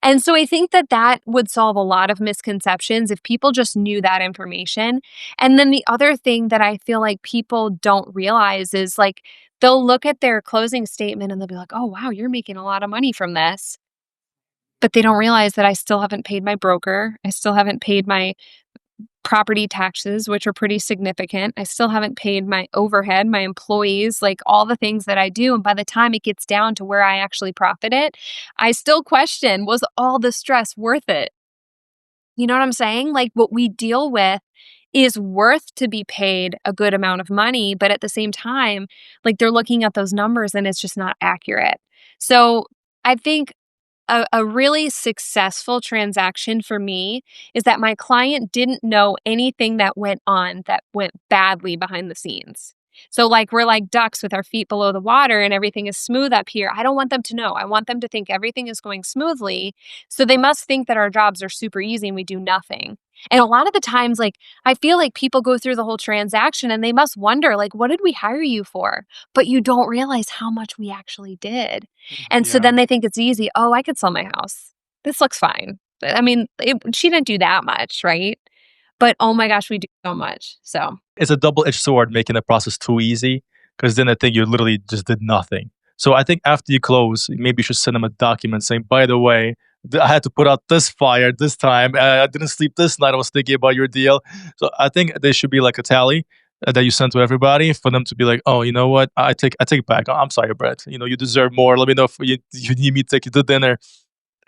And so I think that that would solve a lot of misconceptions if people just knew that information. And then the other thing that I feel like people don't realize is, like, they'll look at their closing statement and they'll be like, oh, wow, you're making a lot of money from this. But they don't realize that I still haven't paid my broker. I still haven't paid my property taxes, which are pretty significant. I still haven't paid my overhead, my employees, like all the things that I do. And by the time it gets down to where I actually profit it, I still question, was all the stress worth it? You know what I'm saying? Like, what we deal with is worth to be paid a good amount of money, but at the same time, like, they're looking at those numbers and it's just not accurate. So I think a really successful transaction for me is that my client didn't know anything that went on that went badly behind the scenes. So, like, we're like ducks with our feet below the water and everything is smooth up here. I don't want them to know. I want them to think everything is going smoothly. So they must think that our jobs are super easy and we do nothing. And a lot of the times, like, I feel like people go through the whole transaction and they must wonder, like, what did we hire you for? But you don't realize how much we actually did. And so Yeah. then they think it's easy. Oh, I could sell my house. This looks fine. I mean, she didn't do that much, right? But oh my gosh, we do so much. So It's a double-edged sword making the process too easy, because then I think you literally just did nothing. So I think after you close, maybe you should send them a document saying, by the way, I had to put out this fire this time. I didn't sleep this night. I was thinking about your deal. So I think there should be like a tally that you send to everybody for them to be like, oh, you know what? I take it back. I'm sorry, Brett. You deserve more. Let me know if you need me to take you to dinner.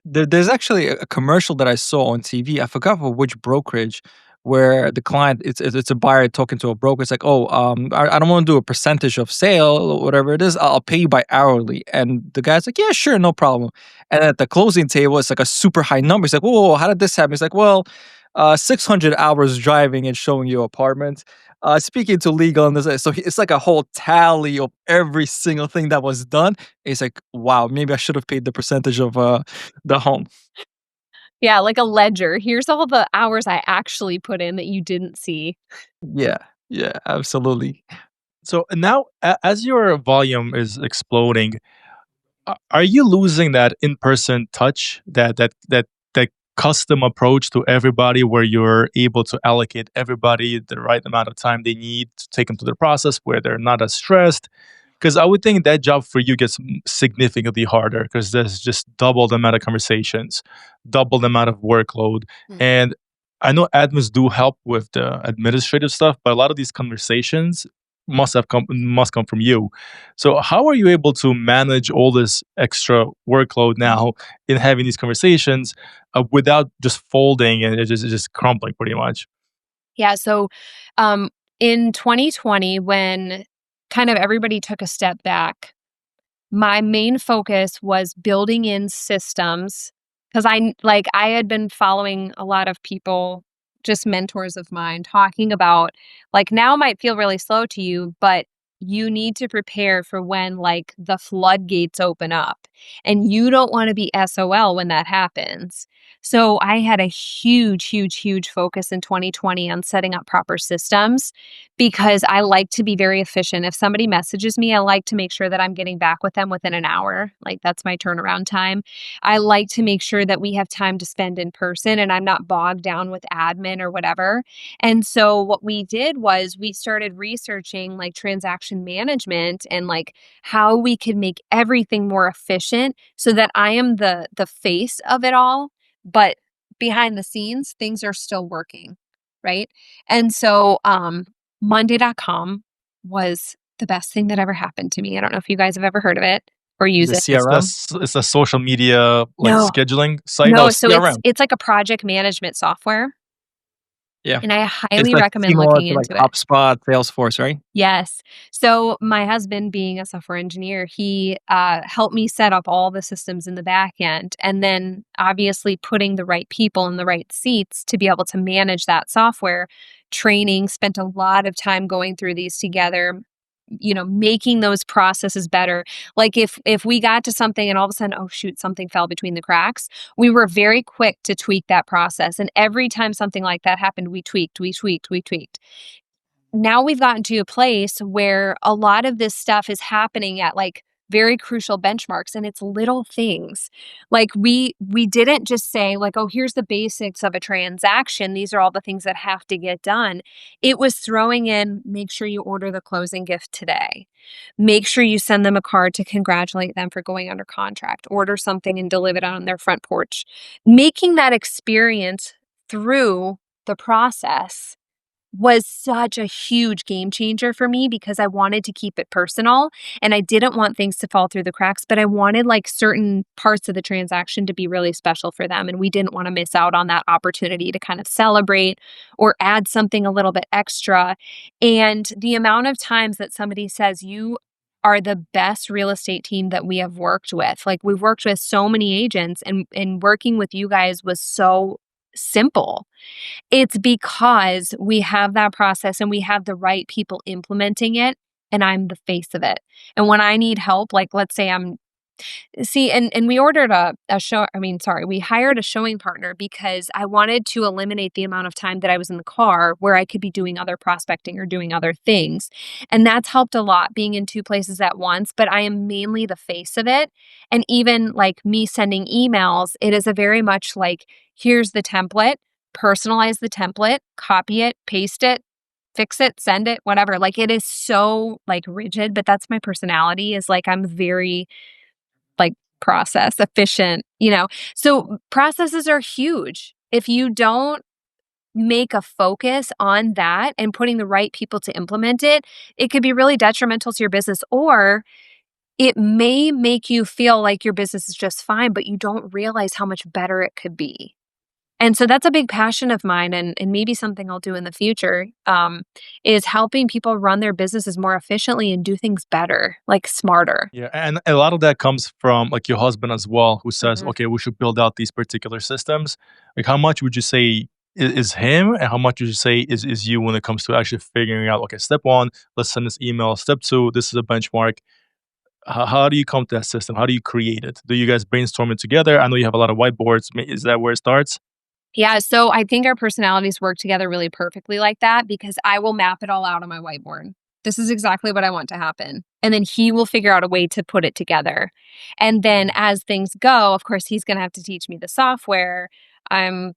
There's actually a commercial that I saw on TV. I forgot for which brokerage, where the client, it's a buyer talking to a broker. It's like, oh, I don't want to do a percentage of sale or whatever it is. I'll pay you by hourly. And the guy's like, yeah, sure, no problem. And at the closing table, it's like a super high number. He's like, whoa, how did this happen? He's like, well, 600 hours driving and showing you apartments. Speaking to legal and this, so it's like a whole tally of every single thing that was done. It's like, wow, maybe I should have paid the percentage of the home. yeah, like a ledger. Here's all the hours I actually put in that you didn't see. Yeah, yeah, absolutely. So now, as your volume is exploding, are you losing that in-person touch, that custom approach to everybody, where you're able to allocate everybody the right amount of time they need to take them through the process, where they're not as stressed? Because I would think that job for you gets significantly harder, because there's just double the amount of conversations, double the amount of workload. Mhm. And I know admins do help with the administrative stuff, but a lot of these conversations must come from you. So how are you able to manage all this extra workload now in having these conversations, without just folding and it just crumbling pretty much? Yeah. So um, in 2020, when kind of everybody took a step back, my main focus was building in systems because I had been following a lot of people, just mentors of mine, talking about, like, now might feel really slow to you, but you need to prepare for when, like, the floodgates open up, and you don't want to be SOL when that happens. So I had a huge, huge, huge focus in 2020 on setting up proper systems because I like to be very efficient. If somebody messages me, I like to make sure that I'm getting back with them within an hour. Like, that's my turnaround time. I like to make sure that we have time to spend in person and I'm not bogged down with admin or whatever. And so what we did was we started researching, like, transaction management and, like, how we could make everything more efficient so that I am the face of it all, but behind the scenes things are still working, right? And so Monday.com was the best thing that ever happened to me. I don't know if you guys have ever heard of it or Is use it it. CRM? It's a social media like No, scheduling site. Oh, no. So it's CRM. it's like a project management software, Yeah. and I It's highly like recommend similar looking to like into it. HubSpot, Salesforce, right? Yes. So my husband, being a software engineer, he helped me set up all the systems in the back end, and then obviously putting the right people in the right seats to be able to manage that software. Training, spent a lot of time going through these together, making those processes better. Like if we got to something and all of a sudden, oh shoot, something fell between the cracks, we were very quick to tweak that process. And every time something like that happened, we tweaked. Now we've gotten to a place where a lot of this stuff is happening at like very crucial benchmarks, and it's little things. Like we didn't just say like, oh, here's the basics of a transaction, these are all the things that have to get done. It was throwing in, make sure you order the closing gift today, make sure you send them a card to congratulate them for going under contract, order something and deliver it on their front porch, making that experience through the process was such a huge game changer for me because I wanted to keep it personal and I didn't want things to fall through the cracks, but I wanted like certain parts of the transaction to be really special for them. And we didn't want to miss out on that opportunity to kind of celebrate or add something a little bit extra. And the amount of times that somebody says, you are the best real estate team that we have worked with. Like we've worked with so many agents, and working with you guys was so simple. It's because we have that process and we have the right people implementing it, and I'm the face of it. And when I need help, like let's say and we ordered we hired a showing partner because I wanted to eliminate the amount of time that I was in the car where I could be doing other prospecting or doing other things. And that's helped a lot, being in two places at once, but I am mainly the face of it. And even like me sending emails, it is a very much like, here's the template, personalize the template, copy it, paste it, fix it, send it, whatever. Like it is so like rigid, but that's my personality, is like I'm very like process efficient. So processes are huge. If you don't make a focus on that and putting the right people to implement it, it could be really detrimental to your business, or it may make you feel like your business is just fine, but you don't realize how much better it could be. And so that's a big passion of mine, and maybe something I'll do in the future, is helping people run their businesses more efficiently and do things better, like smarter. Yeah, and a lot of that comes from like your husband as well, who says, Mhm. "Okay, we should build out these particular systems." Like, how much would you say is him, and how much would you say is you when it comes to actually figuring out? Okay, step one, let's send this email. Step two, this is a benchmark. How do you come to that system? How do you create it? Do you guys brainstorm it together? I know you have a lot of whiteboards. Is that where it starts? Yeah, so I think our personalities work together really perfectly like that because I will map it all out on my whiteboard. This is exactly what I want to happen. And then he will figure out a way to put it together. And then as things go, of course, he's going to have to teach me the software. I'm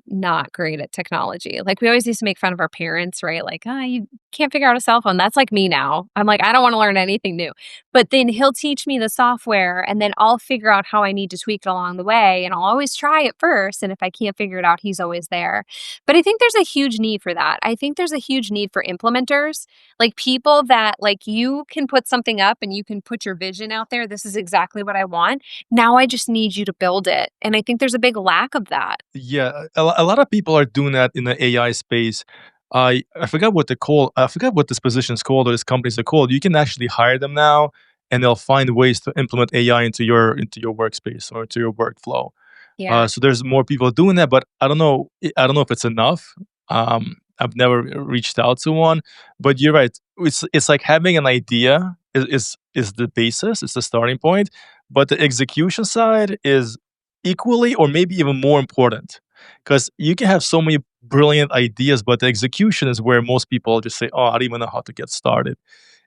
not great at technology. Like we always used to make fun of our parents, right? Like, you can't figure out a cell phone. That's like me now. I'm like, I don't want to learn anything new. But then he'll teach me the software and then I'll figure out how I need to tweak it along the way. And I'll always try it first. And if I can't figure it out, he's always there. But I think there's a huge need for that. I think there's a huge need for implementers, like people that like you can put something up and you can put your vision out there. This is exactly what I want. Now I just need you to build it. And I think there's a big lack of that. Yeah, a lot of people are doing that in the AI space. I forgot what they call. I forgot what this position is called or this companies are called. You can actually hire them now, and they'll find ways to implement AI into your workspace or into your workflow. Yeah. So there's more people doing that, but I don't know. I don't know if it's enough. I've never reached out to one, but you're right. It's like having an idea is the basis. It's the starting point, but the execution side is equally or maybe even more important because you can have so many brilliant ideas, but the execution is where most people just say, "Oh, I don't even know how to get started."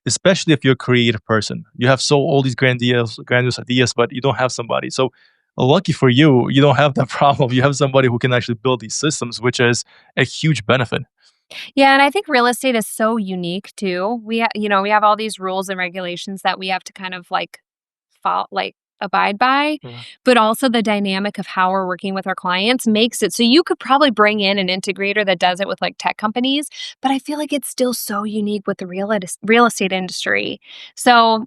Especially if you're a creative person, you have all these grandiose ideas, but you don't have somebody. So lucky for you, you don't have that problem. You have somebody who can actually build these systems, which is a huge benefit. Yeah, and I think real estate is so unique too. We have all these rules and regulations that we have to kind of like follow, like abide by, Yeah. but also the dynamic of how we're working with our clients makes it so you could probably bring in an integrator that does it with like tech companies, but I feel like it's still so unique with the real estate industry. So,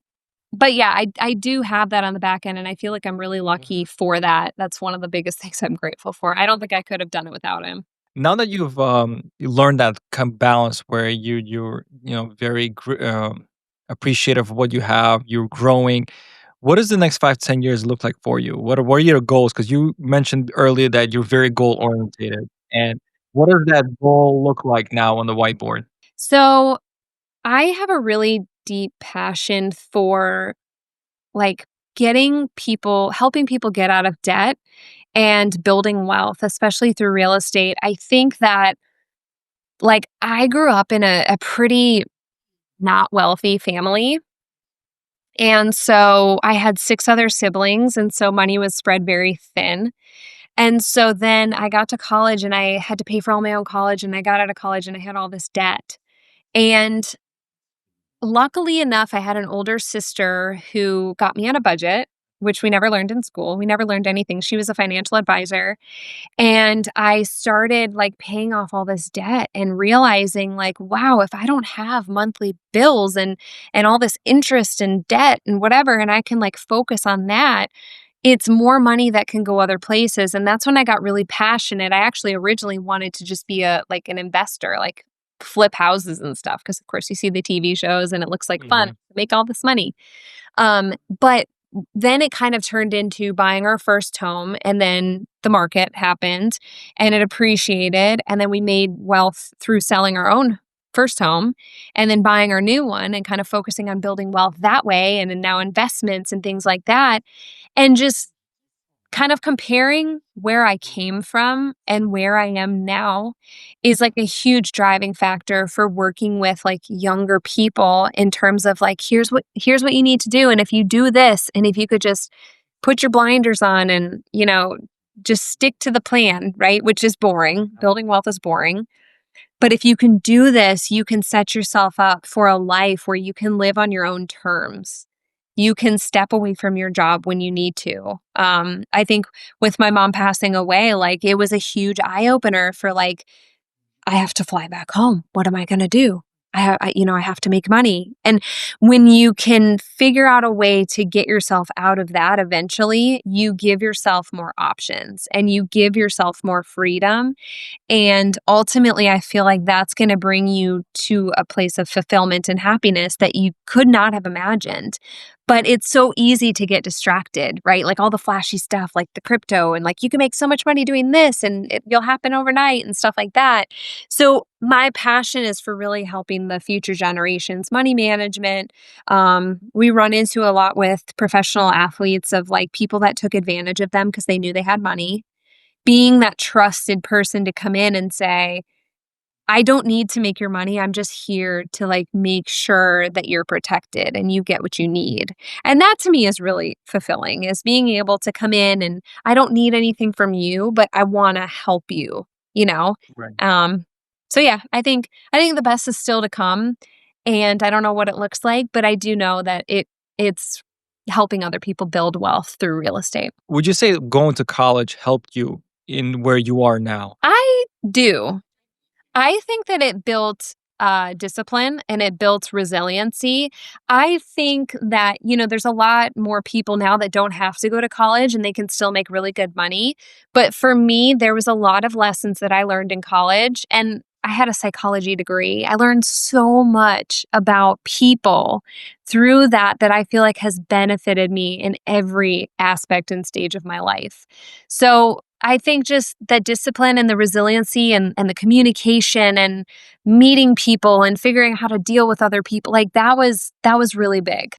but yeah, I do have that on the back end, and I feel like I'm really lucky for that. That's one of the biggest things I'm grateful for. I don't think I could have done it without him. Now that you've you learned that balance where you're very appreciative of what you have, you're growing. What does the next 5 to 10 years look like for you? What are your goals? Because you mentioned earlier that you're very goal orientated, and what does that goal look like now on the whiteboard? So I have a really deep passion for like helping people get out of debt and building wealth, especially through real estate. I think that like I grew up in a pretty not wealthy family. And so I had 6 other siblings, and so money was spread very thin. And so then I got to college and I had to pay for all my own college, and I got out of college and I had all this debt. And luckily enough, I had an older sister who got me on a budget, which we never learned in school. We never learned anything. She was a financial advisor. And I started like paying off all this debt and realizing like, wow, if I don't have monthly bills and all this interest and debt and whatever, and I can like focus on that, it's more money that can go other places. And that's when I got really passionate. I actually originally wanted to just be an investor, like flip houses and stuff. Cause of course you see the TV shows and it looks like fun, Mhm. make all this money. But then it kind of turned into buying our first home, and then the market happened and it appreciated. And then we made wealth through selling our own first home and then buying our new one and kind of focusing on building wealth that way. And then now investments and things like that. And just kind of comparing where I came from and where I am now is like a huge driving factor for working with like younger people in terms of like here's what you need to do, and if you do this, and if you could just put your blinders on and just stick to the plan, right, which is boring. Building wealth is boring. But if you can do this, you can set yourself up for a life where you can live on your own terms. You can step away from your job when you need to. I think with my mom passing away, like it was a huge eye opener for like, I have to fly back home. What am I going to do? I have to make money. And when you can figure out a way to get yourself out of that eventually, you give yourself more options and you give yourself more freedom. And ultimately, I feel like that's going to bring you to a place of fulfillment and happiness that you could not have imagined. But it's so easy to get distracted, right? Like all the flashy stuff, like the crypto, and like you can make so much money doing this and you'll happen overnight and stuff like that. So, my passion is for really helping the future generations, money management. We run into a lot with professional athletes of like people that took advantage of them because they knew they had money, being that trusted person to come in and say, I don't need to make your money. I'm just here to like make sure that you're protected and you get what you need. And that to me is really fulfilling, is being able to come in and I don't need anything from you, but I want to help you, you know? Right. So yeah, I think the best is still to come, and I don't know what it looks like, but I do know that it's helping other people build wealth through real estate. Would you say going to college helped you in where you are now? I do. I think that it built discipline and it built resiliency. I think that, there's a lot more people now that don't have to go to college and they can still make really good money. But for me, there was a lot of lessons that I learned in college, and I had a psychology degree. I learned so much about people through that I feel like has benefited me in every aspect and stage of my life. So I think just the discipline and the resiliency and the communication and meeting people and figuring out how to deal with other people, like that was really big.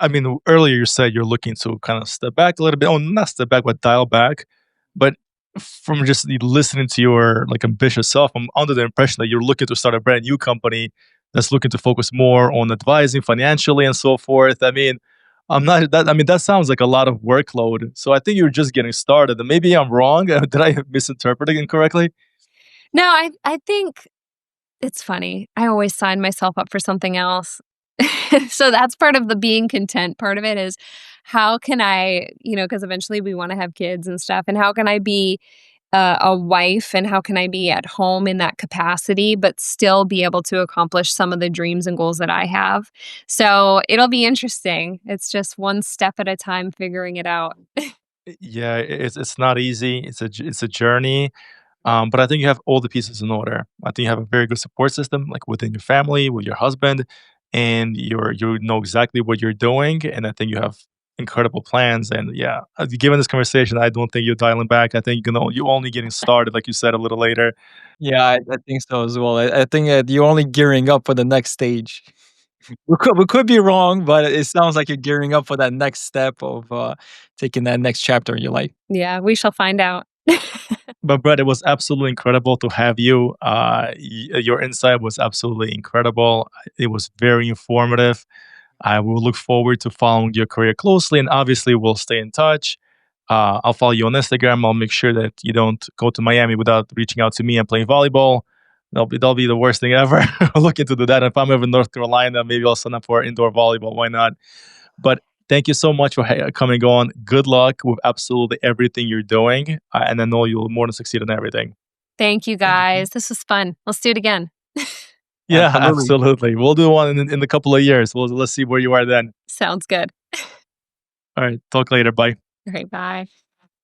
I mean, earlier you said you're looking to kind of step back a little bit. Oh, not step back, but dial back. But from just listening to your like ambitious self, I'm under the impression that you're looking to start a brand new company that's looking to focus more on advising financially and so forth. I mean, I'm not that. I mean, that sounds like a lot of workload. So I think you're just getting started. And maybe I'm wrong. Did I misinterpret it incorrectly? No, I think it's funny. I always sign myself up for something else. So that's part of the being content part of it is how can I, because eventually we want to have kids and stuff, and how can I be a wife and how can I be at home in that capacity, but still be able to accomplish some of the dreams and goals that I have. So it'll be interesting. It's just one step at a time figuring it out. Yeah, it's not easy. It's a journey. But I think you have all the pieces in order. I think you have a very good support system, like within your family, with your husband, and you know exactly what you're doing. And I think you have incredible plans. And yeah, given this conversation, I don't think you're dialing back. I think you're only getting started, like you said a little later. Yeah, I think so as well. I think that you're only gearing up for the next stage. We could be wrong, but it sounds like you're gearing up for that next step of taking that next chapter in your life. Yeah, we shall find out. But Brett, it was absolutely incredible to have you. Your insight was absolutely incredible. It was very informative. I will look forward to following your career closely, and obviously, we'll stay in touch. I'll follow you on Instagram. I'll make sure that you don't go to Miami without reaching out to me and playing volleyball. That'll be the worst thing ever. Looking to do that. If I'm ever in North Carolina, maybe I'll sign up for indoor volleyball. Why not? But thank you so much for coming on. Good luck with absolutely everything you're doing, and I know you'll more than succeed in everything. Thank you Thank you. guys. This was fun. Let's do it again. Yeah, Absolutely. absolutely. We'll do one in a couple of years. Let's see where you are then. Sounds good. All right. Talk later. Bye. All right, bye.